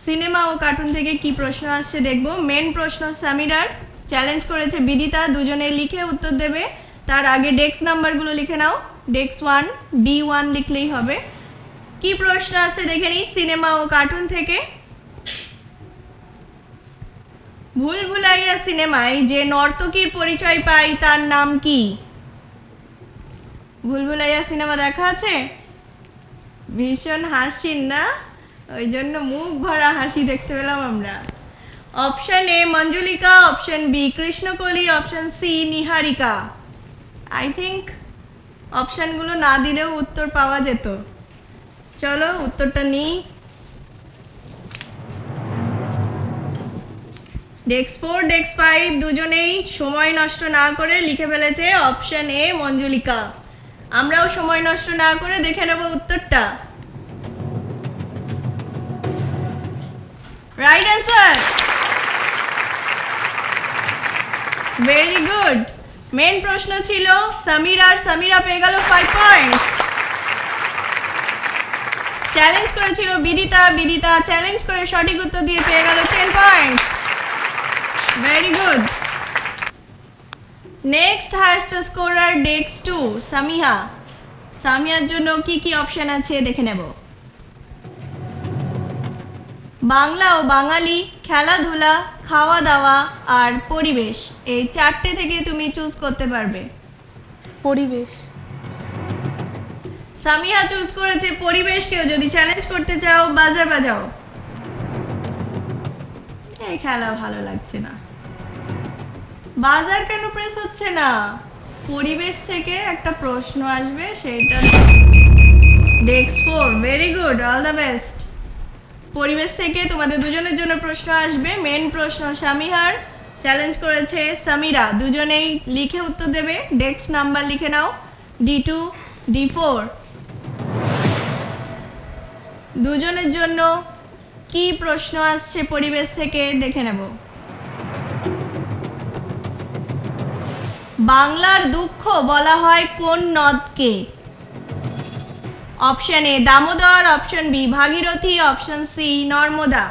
সিনেমা ও কার্টুন থেকে কি প্রশ্ন আসছে দেখবো। মেন প্রশ্ন সামিরার, চ্যালেঞ্জ করেছে বিদিতা। দুজনে লিখে উত্তর দেবে। তার আগে ডেস্ক নাম্বারগুলো লিখে নাও। ডেস্ক 1 D1 লিখলেই হবে। কি প্রশ্ন আছে দেখে নিই সিনেমা ও কার্টুন থেকে। ভুল ভুলাইয়া সিনেমায় যে নর্তকীর পরিচয় পাই তার নাম কি? ভুল ভুলাইয়া সিনেমা দেখা আছে? ভীষণ হাসির না, ওই জন্য মুখ ভরা হাসি দেখতে পেলাম আমরা। Option A Manjulika, option B Krishnakoli, option C Niharika. I think অপশনগুলো না দিলেও উত্তর পাওয়া যেত। চলো উত্তরটা নিই। ডেস্ক 4 ডেস্ক 5 দুজনেই সময় নষ্ট না করে লিখে ফেলেছে অপশন এ মঞ্জুলিকা। আমরাও সময় নষ্ট না করে দেখে নেব উত্তরটা। Right answer, very good. Main প্রশ্ন ছিল সামিরা পেয়ে গেল 5 পয়েন্টস। চ্যালেঞ্জ করেছিল বিদিতা চ্যালেঞ্জ করে সঠিক উত্তর দিয়ে পেয়ে গেল 10 points. Very good. Next highest scorer desk 2 সামিয়ার জন্য কি কি অপশন আছে দেখে নেব। বাংলা ও বাঙালি, খেলাধুলা, খাওয়া দাওয়া আর পরিবেশ, এই 4টে থেকে তুমি চুজ করতে পারবে। পরিবেশ। সামিয়া চুজ করেছে পরিবেশ। কেউ যদি চ্যালেঞ্জ করতে চাও বাজার বাজাও। এই খেলা ভালো লাগছে না। বাজার কেন প্রেস হচ্ছে না? পরিবেশ থেকে একটা প্রশ্ন আসবে, সেটা desk 4। Very good, all the best. পরিবেশ থেকে তোমাদের দুজনের জন্য প্রশ্ন আসবে। মেন প্রশ্ন সামিহার, চ্যালেঞ্জ করেছে সামিরা। দুজনেই লিখে উত্তর দেবে। ডেস্ক নাম্বার লিখে নাও D2 D4। দুজনের জন্য কি প্রশ্ন আসছে পরিবেশ থেকে দেখে নেব। বাংলার দুঃখ বলা হয় কোন নদকে? Option A Damodar, option B Bhagirathi, option C Narmada.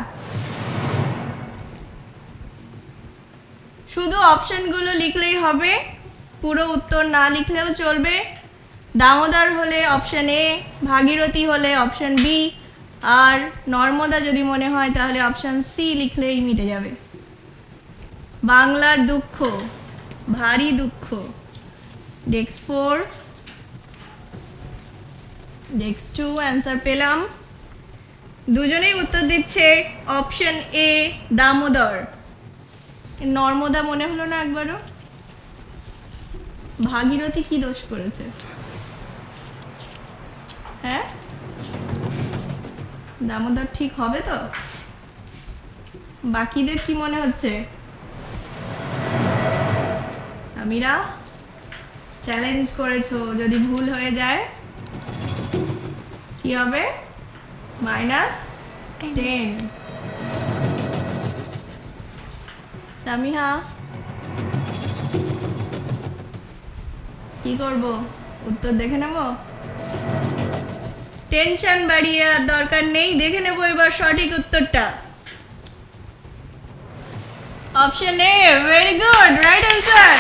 শুধু অপশনগুলো লিখলেই হবে, পুরো উত্তর না লিখলেও চলবে। দামোদর হলে অপশন এ, ভাগীরথী হলে অপশন বি, আর নর্মদা যদি মনে হয় তাহলে অপশন সি লিখলেই মিটে যাবে। বাংলার দুঃখ, ভারী দুঃখ। ডেস্ক 4 ডেস্ক 2 অ্যান্সার পেলাম। দুজনেই উত্তর দিচ্ছে অপশন এ দামোদর। নর্মদা মনে হলো না একবারও? ভাগীরথী কি দোষ করেছে? হ্যাঁ, দামোদর ঠিক হবে তো? বাকিদের কি মনে হচ্ছে? সামিরা চ্যালেঞ্জ করেছো, যদি ভুল হয়ে যায় কি হবে? -10। সামিহা কি করব? উত্তর দেখে নেব। টেনশন বাড়িয়ে আর দরকার নেই, দেখে নেব এবার সঠিক উত্তরটা। Option A, very good, right answer.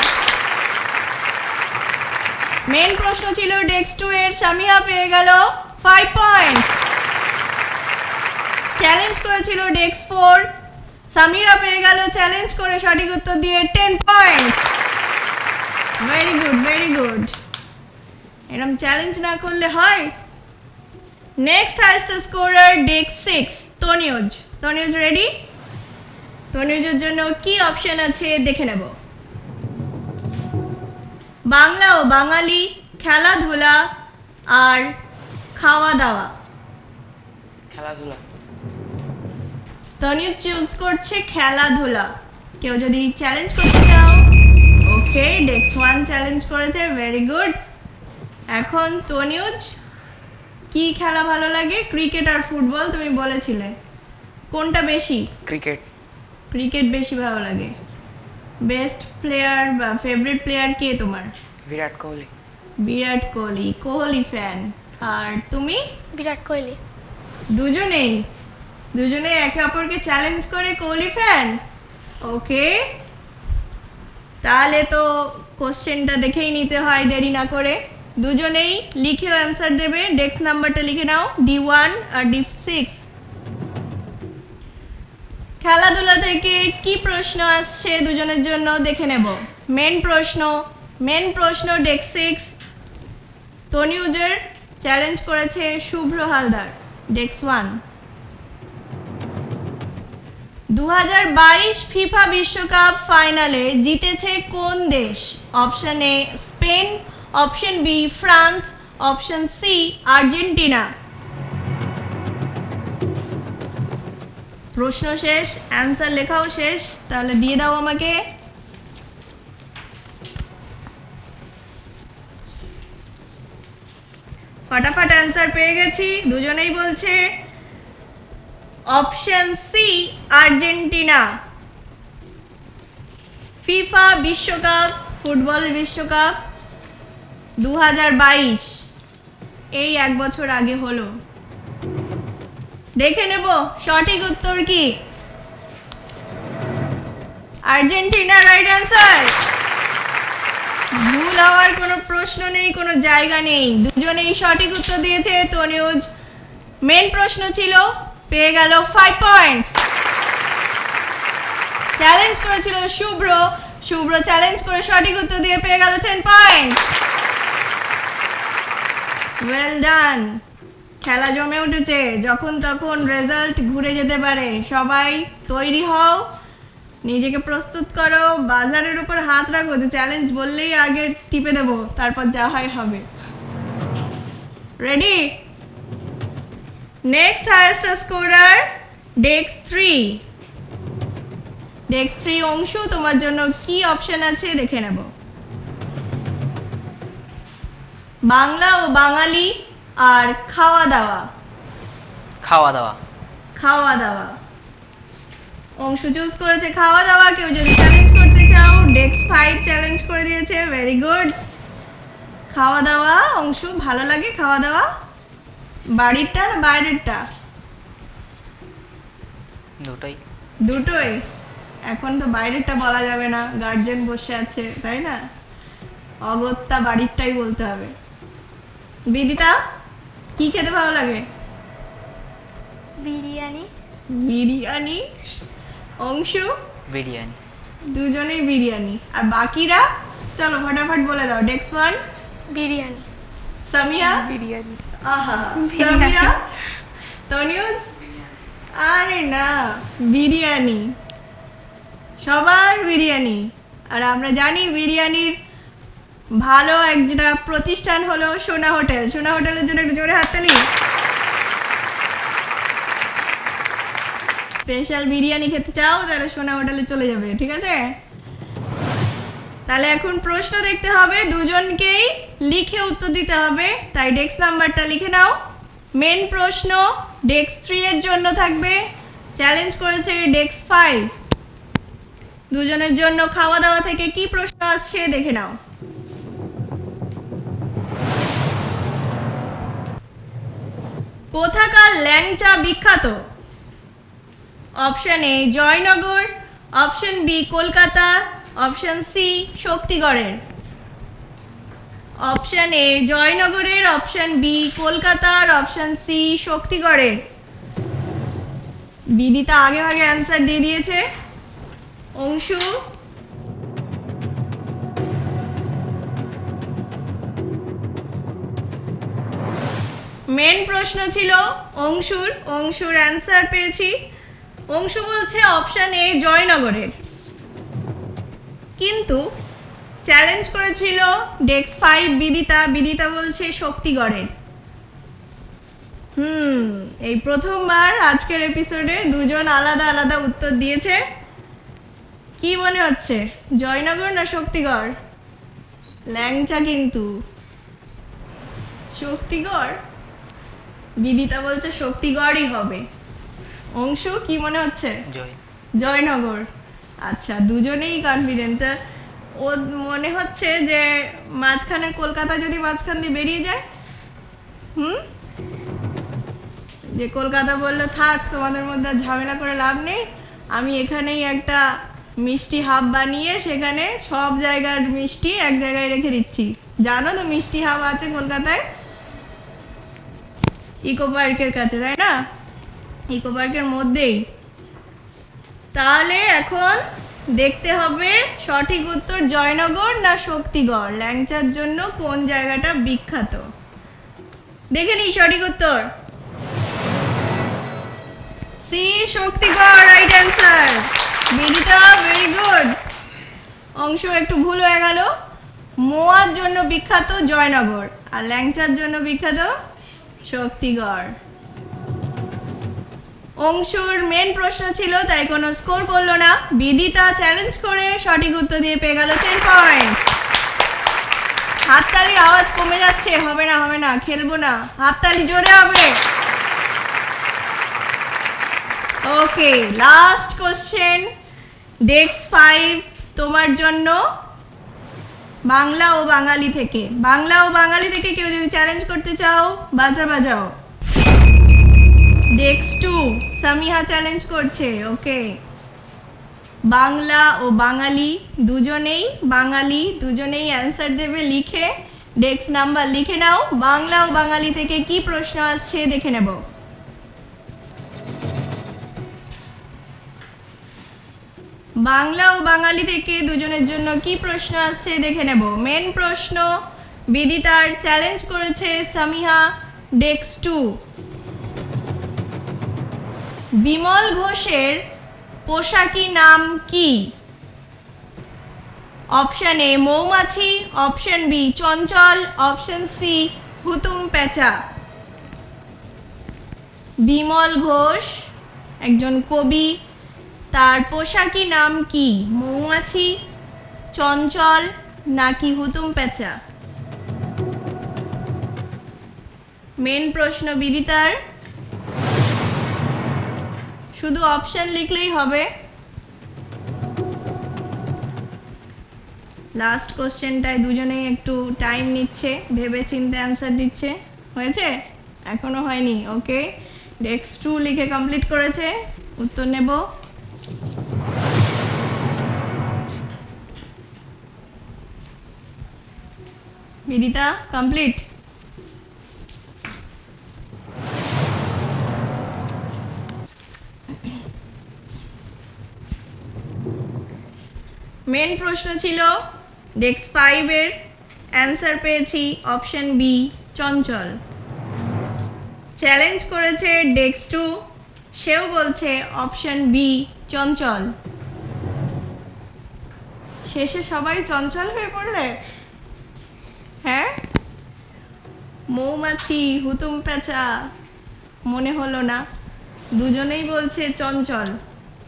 Main প্রশ্ন ছিল ডেস্ক 2 এর, সামিহা পেয়ে গেল 5 পয়েন্টস। চ্যালেঞ্জ করেছিল ডেস্ক 4, সামিরা পেয়ে গেল চ্যালেঞ্জ করে সঠিক উত্তর দিয়ে 10 points. Very good, very good. এরকম চ্যালেঞ্জ না করলে হয়। Next highest scorer desk 6, Tanuj. Tanuj ready? তনিউজের জন্য কি অপশন আছে দেখে নেব। বাংলা ও বাঙালি, খেলাধুলা আর খাওয়া দাওয়া। খেলাধুলা। তনিউজ চুজ করছে খেলাধুলা। কেউ যদি চ্যালেঞ্জ করতে চাও, ওকে, ডেস্ক 1 চ্যালেঞ্জ করেছে, ভেরি গুড। এখন তনিউজ, কি খেলা ভালো লাগে? ক্রিকেট আর ফুটবল তুমি বলেছিলে, কোনটা বেশি? ক্রিকেট। ক্রিকেট বেশি ভালো লাগে। বেস্ট প্লেয়ার বা ফেভারিট প্লেয়ার কে তোমার? বিরাট কোহলি। বিরাট কোহলি, কোহলি ফ্যান। আর তুমি? বিরাট কোহলি। দুজনে একে অপরকে চ্যালেঞ্জ করে কোহলি ফ্যান। ওকে, তাহলে তো কোশ্চেনটা দেখেই নিতে হয় দেরি না করে। দুজনেই লিখে অ্যান্সার দেবে। ডেস্ক নাম্বারটা লিখে নাও, D1 আর D6। খেলাধুলা থেকে কি প্রশ্ন আসছে দুজনের জন্য দেখে নেব। মেন প্রশ্ন ডেস্ক 6, তনিউজের চ্যালেঞ্জ করেছে শুভ্র হালদার, ডেস্ক 1। 2022 ফিফা বিশ্বকাপ ফাইনালে জিতেছে কোন দেশ? Option A Spain, option B France, option C Argentina. প্রশ্ন শেষ, অ্যান্সার লেখাও শেষ, তাহলে দিয়ে দাও আমাকে। ফটাফট অ্যান্সার পেয়ে গেছি, দুজনেই বলছে অপশন সি আর্জেন্টিনা। ফিফা বিশ্বকাপ, ফুটবল বিশ্বকাপ 2022 এই 1 বছর আগে হলো। দেখে নেব সঠিক উত্তর কি। Argentina right answer. ভুল হওয়ার কোনো প্রশ্ন নেই, কোনো জায়গা নেই, দুজনেই সঠিক উত্তর দিয়েছে। তনিউজ মেন প্রশ্ন ছিল, পেয়ে গেল 5 পয়েন্টস। চ্যালেঞ্জ করেছিল শুভ্র চ্যালেঞ্জ করে সঠিক উত্তর দিয়ে পেয়ে গেল 10 পয়েন্টস। Well done. খেলা জমে উঠেছে, যখন তখন রেজাল্ট ঘুরে যেতে পারে। সবাই তৈরি হও, নিজেকে প্রস্তুত করো, বাজারের উপর হাত রাখো যে চ্যালেঞ্জ বললেই আগে টিপে দেব, তারপর যা হয় হবে। Ready? Next highest scorer desk 3 Anshu, তোমার জন্য কি অপশন আছে দেখে নেব। বাংলা ও বাঙালি আর খাওয়া দাওয়া। খাওয়া দাওয়া। অংশু চুজ করেছে খাওয়া দাওয়া। কেউ যদি চ্যালেঞ্জ করতে চাও, ডেস্ক 5 চ্যালেঞ্জ করে দিয়েছে, ভেরি গুড। খাওয়া দাওয়া, অংশু ভালো লাগে খাওয়া দাওয়া? বাড়িরটা না বাইরেরটা? দুটোই। এখন তো বাইরেরটা বলা যাবে না, গার্জেন বসে আছে, তাই না? অগত্যা বাড়িরটাই বলতে হবে। বিদিতা, কি খেতে ভালো লাগে? বিরিয়ানি। অংশু? বিরিয়ানি। দুজনেই বিরিয়ানি। আর বাকিরা চলো ফটাফট বলে দাও। ডেস্ক 1 বিরিয়ানি। সামিয়া? বিরিয়ানি। আহা, সামিয়া? তনিউজ? আরে না, বিরিয়ানি, সবার বিরিয়ানি। আর আমরা জানি বিরিয়ানির ভালো একটা প্রতিষ্ঠান হলো সোনা হোটেল। সোনা হোটেলের জন্য একটু জোরে হাততালি। স্পেশাল বিরিয়ানি খেতে চাও তাহলে সোনা হোটেলে চলে যাবে, ঠিক আছে? তাহলে এখন প্রশ্ন দেখতে হবে, দুজনকেই লিখে উত্তর দিতে হবে। তাই ডেস্ক নাম্বারটা লিখে নাও। মেন প্রশ্ন ডেস্ক 3 এর জন্য থাকবে, চ্যালেঞ্জ করেছে ডেস্ক 5। দুজনের জন্য খাওয়া দাওয়া থেকে কি প্রশ্ন আসছে দেখে নাও। কোথাকার ল্যাংচা বিখ্যাত? Option A Joynagar, option B Kolkata, option C শক্তিগড়ের। অপশন এ জয়নগরের, অপশন বি কলকাতার, অপশন সি শক্তিগড়ের। বিদিতা আগে ভাগে অ্যান্সার দিয়ে দিয়েছে। অংশু, মেন প্রশ্ন ছিল অংশুর অ্যান্সার পেয়েছি। অংশু বলছে অপশন এ জয়নগরের, কিন্তু চ্যালেঞ্জ করেছিল ডেস্ক 5 বিদিতা বলছে শক্তিগড়ের। এই প্রথমবার আজকের এপিসোডে দুজন আলাদা আলাদা উত্তর দিয়েছে। কি মনে হচ্ছে, জয়নগর না শক্তিগড়? ল্যাংচা কিন্তু শক্তিগড়। বিদিতা বলছে শক্তিগড়ই হবে। অংশু কি মনে হচ্ছে? জয়নগর। আচ্ছা, দুজনেই কনফিডেন্ট। ও মনে হচ্ছে যে মাঝখানে কলকাতা যদি মাঝখান দিয়ে বেরিয়ে যায়, যে কলকাতা বললো থাক, তোমাদের মধ্যে ঝামেলা করে লাভ নেই, আমি এখানেই একটা মিষ্টি হাব বানিয়ে সেখানে সব জায়গার মিষ্টি এক জায়গায় রেখে দিচ্ছি। জানো তো মিষ্টি হাব আছে কলকাতায়, ইকো পার্কের কাছে, তাই না? ইকো পার্কের মধ্যেই। তাহলে এখন দেখতে হবে সঠিক উত্তর জয়নগর না শক্তিগড়, ল্যাংচার জন্য কোন জায়গাটা বিখ্যাত। দেখে নিই সঠিক উত্তর। C Shaktigarh, right answer. Bidita very good. অংশ একটু ভুল হয়ে গেল। মোয়ার জন্য বিখ্যাত জয়নগর আর ল্যাংচার জন্য বিখ্যাত শক্তিগড়। অংশুর মেন প্রশ্ন ছিল তাই কোনো স্কোর করলো না। বিদিতা চ্যালেঞ্জ করে সঠিক উত্তর দিয়ে পেয়ে গেল 10 পয়েন্টস। হাততালির আওয়াজ কমে যাচ্ছে, হবে না, খেলবো না, হাততালি জোরে হবে। ওকে, লাস্ট কোশ্চেন ডেস্ক 5 তোমার জন্য, বাংলা ও বাঙালি থেকে কেউ যদি চ্যালেঞ্জ করতে চাও বাজাও। ডেস্ক 2 সামিহা চ্যালেঞ্জ করছে। ওকে, বাংলা ও বাঙালি দুজনেই অ্যান্সার দেবে লিখে। ডেস্ক নাম্বার লিখে নাও। বাংলা ও বাঙালি থেকে কি প্রশ্ন আসছে দেখে নেব। বাংলা ও বাঙালি থেকে দুজনের জন্য কি প্রশ্ন আসছে দেখে নেব। মেন প্রশ্ন বিদিতার, চ্যালেঞ্জ করেছে সামিহা। ডেস্ক 2 বিমল ঘোষের পোশাকি নাম কি? অপশন এ মৌমাছি, অপশন বি চঞ্চল, অপশন সি হুতুম পেঁচা। বিমল ঘোষ একজন কবি, তার পোশাকি নাম কি? মৌমাছি, চঞ্চল নাকি হুতুম পেঁচা? মেন প্রশ্ন বিদিতার, শুধু অপশন লিখলেই হবে। লাস্ট কোশ্চেনটায় দুজনেই একটু টাইম নিচ্ছে, ভেবে চিন্তে অ্যান্সার দিচ্ছে। হয়েছে? এখনো হয়নি। ওকে, ডেস্ক 2 লিখে কমপ্লিট করেছে। উত্তর নেব। বিদিতা কমপ্লিট। মেন প্রশ্ন ছিল ডেস্ক 5 এর, অ্যান্সার পেয়েছি অপশন বি চঞ্চল। চ্যালেঞ্জ করেছে ডেস্ক 2, সেও বলছে অপশন বি চঞ্চল। শেষে সবাই চঞ্চল হয়ে পড়লে? হ্যাঁ, মৌমাছি হুতুম পেঁচা মনে হলো না, দুজনেই বলছে চঞ্চল।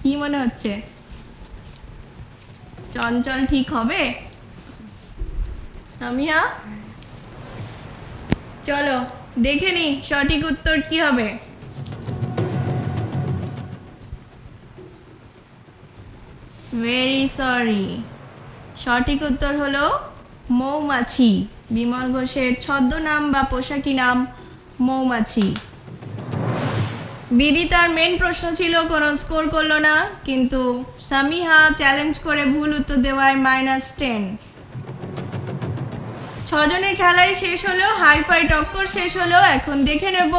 কি মনে হচ্ছে, চঞ্চল ঠিক হবে? সামিয়া, চলো দেখে নি সঠিক উত্তর কি হবে। ভেরি সরি, সঠিক উত্তর হলো মৌমাছি। বিমল ঘোষের ছদ্মনাম বা পোশাকি নাম মৌমাছি। বিদিতার মেন প্রশ্ন ছিল, কোনো স্কোর করলো না, কিন্তু সামিহা চ্যালেঞ্জ করে ভুল উত্তর দেওয়ায় -10। 6 জনের খেলাই শেষ হলো, হাইফাই টক্কর শেষ হলো। এখন দেখে নেব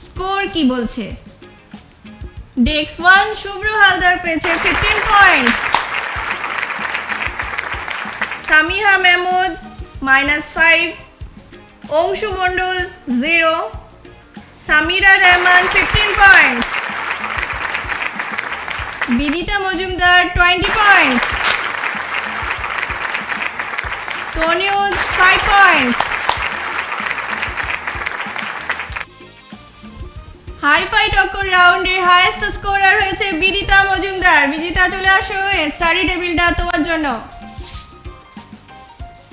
স্কোর কি বলছে। ডেস্ক 1 শুভ্র হালদার পেয়েছে 15 points, Samiha Mehmud -5, Anshu Mondal 0, Samira Rahman 15 points, Bidita Majumdar 20 points, Tanuj 5 points. Hi fi টক্কর রাউন্ডের হাইয়েস্ট স্কোরার হয়েছে বিদিতা মজুমদার। বিদিতা চলে আসো, স্টাডি টেবিলটা তোমার জন্য।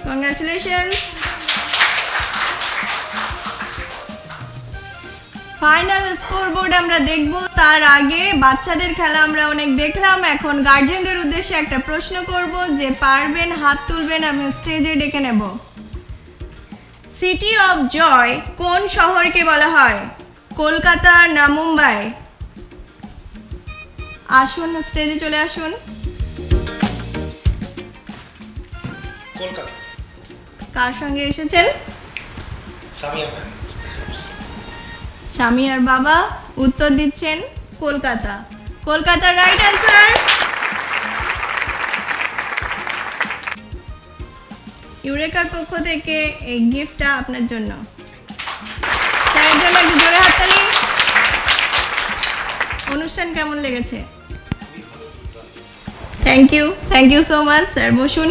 কংগ্রাচুলেশনস। ফাইনাল স্কোরবোর্ড আমরা দেখব, তার আগে বাচ্চাদের খেলা আমরা অনেক দেখলাম। এখন গার্জিয়ানদের উদ্দেশ্যে একটা প্রশ্ন করব, যে পারবেন হাত তুলবেন, আমি স্টেজে ডেকে নেব। সিটি অফ জয় কোন শহরকে বলা হয়? কলকাতা না মুম্বাই? আসুন, স্টেজে চলে আসুন। কলকাতা। কার সঙ্গে এসেছেন? সামিয়া ম্যাম। সামিয়ার বাবা উত্তর দিচ্ছেন কলকাতা। Kolkata right answer. ইউরেকার পক্ষ থেকে এই গিফটটা আপনার জন্য। স্যারের জন্য একটু জোরে হাততালি। অনুষ্ঠান কেমন লেগেছে? Thank you so much. Sir বসুন।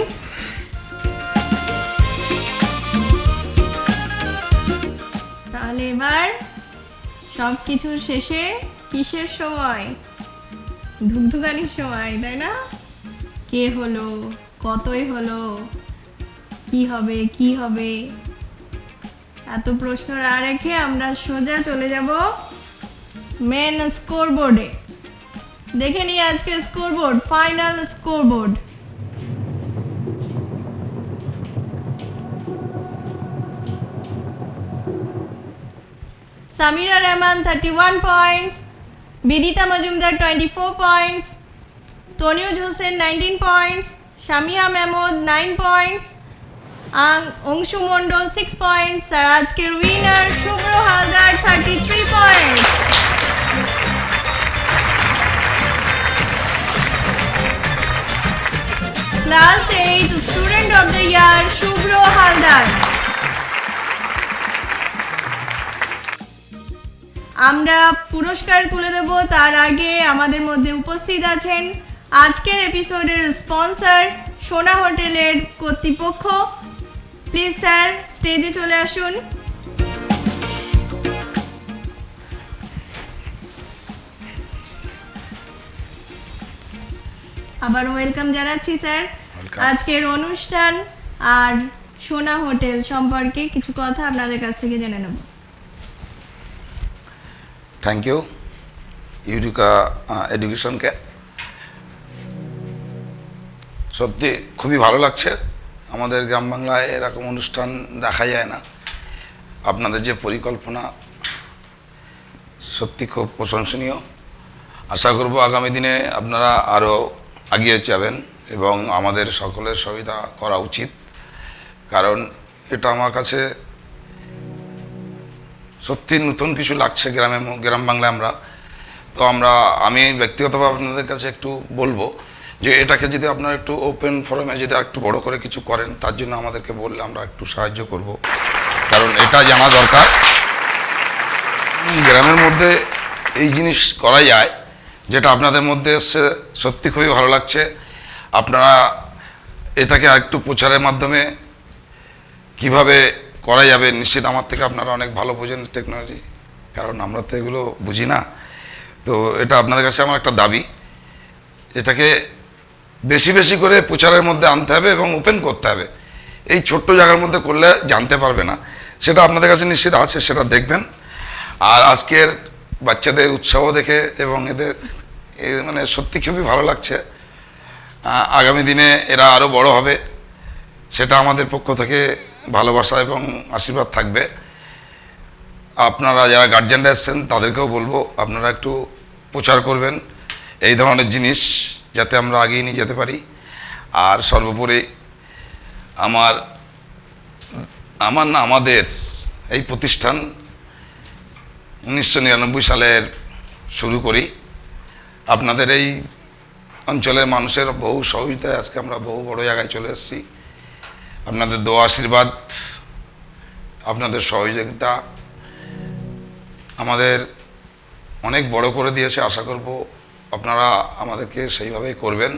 তাহলে এবার সব কিছুর শেষে কিসের সময়? ধুকধুকানির সময়, তাই না? কে হলো, কতই হলো, কি হবে, এত প্রশ্ন না রেখে আমরা সোজা চলে যাব মেন স্কোরবোর্ডে। দেখে নিই আজকে scoreboard, final scoreboard. Samira Rahman 31 points, Bidita Majumdar 24 points, Tanuj Hossain 19 points, Samia Mehmud 9 points, Anshu Mondal 6 points, আর আজকের winner Shubhra Haldar 33 points. Class 8 student of the year Shubhra Haldar. আমরা পুরস্কার তুলে দেব, তার আগে আমাদের মধ্যে উপস্থিত আছেন আজকের এপিসোডের স্পন্সর সোনা হোটেলের কর্তৃপক্ষ। প্লিজ স্যার স্টেজে চলে আসুন। আবার ওয়েলকাম জানাচ্ছি স্যার। আজকের অনুষ্ঠান আর সোনা হোটেল সম্পর্কে কিছু কথা আপনাদের কাছ থেকে জেনে নেব। থ্যাংক ইউ ইউরিকা এডুকেশনকে। সত্যি খুবই ভালো লাগছে, আমাদের গ্রাম বাংলায় এরকম অনুষ্ঠান দেখা যায় না। আপনাদের যে পরিকল্পনা সত্যি খুব প্রশংসনীয়। আশা করব আগামী দিনে আপনারা আরও এগিয়ে যাবেন এবং আমাদের সকলের সুবিধা করা উচিত, কারণ এটা আমার কাছে সত্যি নতুন কিছু লাগছে গ্রাম বাংলায় আমরা। তো আমি ব্যক্তিগতভাবে আপনাদের কাছে একটু বলবো যে এটাকে যদি আপনারা একটু ওপেন ফোরামে যদি একটু বড় করে কিছু করেন, তার জন্য আমাদেরকে বললে আমরা একটু সাহায্য করব, কারণ এটা জানা দরকার গ্রামের মধ্যে এই জিনিস করা যায়, যেটা আপনাদের মধ্যে এসছে সত্যি খুবই ভালো লাগছে। আপনারা এটাকে আরেকটু প্রচারের মাধ্যমে কিভাবে করা যাবে, নিশ্চিত আমার থেকে আপনারা অনেক ভালো বোঝেন টেকনোলজি, কারণ আমরা তো এগুলো বুঝি না। তো এটা আপনাদের কাছে আমার একটা দাবি, এটাকে বেশি বেশি করে প্রচারের মধ্যে আনতে হবে এবং ওপেন করতে হবে। এই ছোট্ট জায়গার মধ্যে করলে জানতে পারবে না, সেটা আপনাদের কাছে নিশ্চিত আছে, সেটা দেখবেন। আর আজকের বাচ্চাদের উৎসাহ দেখে এবং এদের মানে সত্যি খুবই ভালো লাগছে। আগামী দিনে এরা আরও বড় হবে, সেটা আমাদের পক্ষ থেকে ভালোবাসা এবং আশীর্বাদ থাকবে। আপনারা যারা গার্জিয়ানরা এসছেন তাদেরকেও বলবো আপনারা একটু প্রচার করবেন এই ধরনের জিনিস, যাতে আমরা এগিয়ে নিয়ে যেতে পারি। আর সর্বোপরি আমাদের এই প্রতিষ্ঠান 1999 সালের শুরু করি। আপনাদের এই অঞ্চলের মানুষের বহু সহযোগিতায় আজকে আমরা বহু বড় জায়গায় চলে এসেছি। আপনাদের দোয়া আশীর্বাদ, আপনাদের সহযোগিতা আমাদের অনেক বড় করে দিয়েছে। আশা করব আপনারা আমাদেরকে সেইভাবেই করবেন।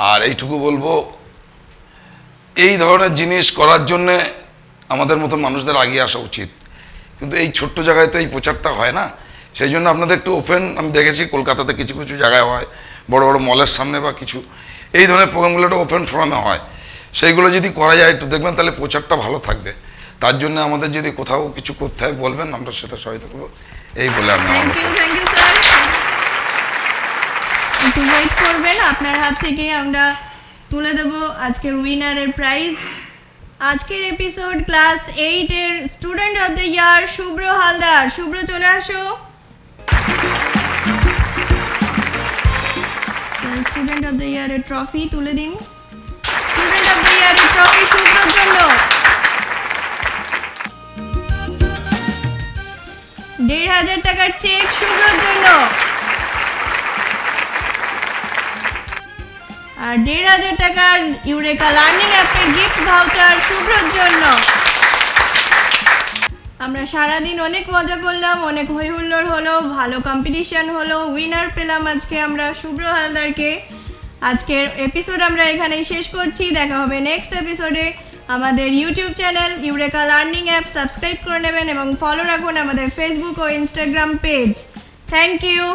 আর এইটুকু বলবো, এই ধরনের জিনিস করার জন্যে আমাদের মতো মানুষদের এগিয়ে আসা উচিত, কিন্তু এই ছোট্ট জায়গায় তো এই প্রচারটা হয় না। সেই জন্য আপনাদের একটু ওপেন, আমি দেখেছি কলকাতাতে কিছু কিছু জায়গায় হয়, বড় বড় মলের সামনে বা কিছু এই ধরনের প্রোগ্রামগুলো একটা ওপেন ফোরামে হয়। সেইগুলো যদি করা যায় একটু দেখবেন, তাহলে প্রচারটা ভালো থাকবে। তার জন্য আমাদের যদি কোথাও কিছু করতে হয় বলবেন, আমরা সেটা সহায়তা করবো। এই বলে আমি থ্যাংক ইউ স্যার। একটু ওয়েট করবেন, আপনার হাত থেকে আমরা তুলে দেব আজকের উইনারের প্রাইজ। আজকের এপিসোড ক্লাস 8 এর student of the year Shubhra Haldar. শুভ্র চলে আসো। স্টুডেন্ট অফ দ্য ইয়ারের ট্রফি তুলে দিন। স্টুডেন্ট অফ দ্য ইয়ারের ট্রফি শুভ্রর জন্য। 1,500 টাকার চেক শুভ্রর জন্য। আর 1,500 টাকার ইউরেকা লার্নিং অ্যাপের গিফট ভাউচার শুভ্রর জন্য। আমরা সারাদিন অনেক মজা করলাম, অনেক হই হুল্লোড় হলো, ভালো কম্পিটিশন হলো, উইনার পেলাম আজকে আমরা শুভ্র হালদারকে। আজকের এপিসোড আমরা এখানেই শেষ করছি। দেখা হবে নেক্সট এপিসোডে। আমাদের YouTube channel Eureka learning app subscribe করে নেবেন এবং ফলো রাখুন আমাদের ফেসবুক ও ইনস্টাগ্রাম পেজ। Thank you.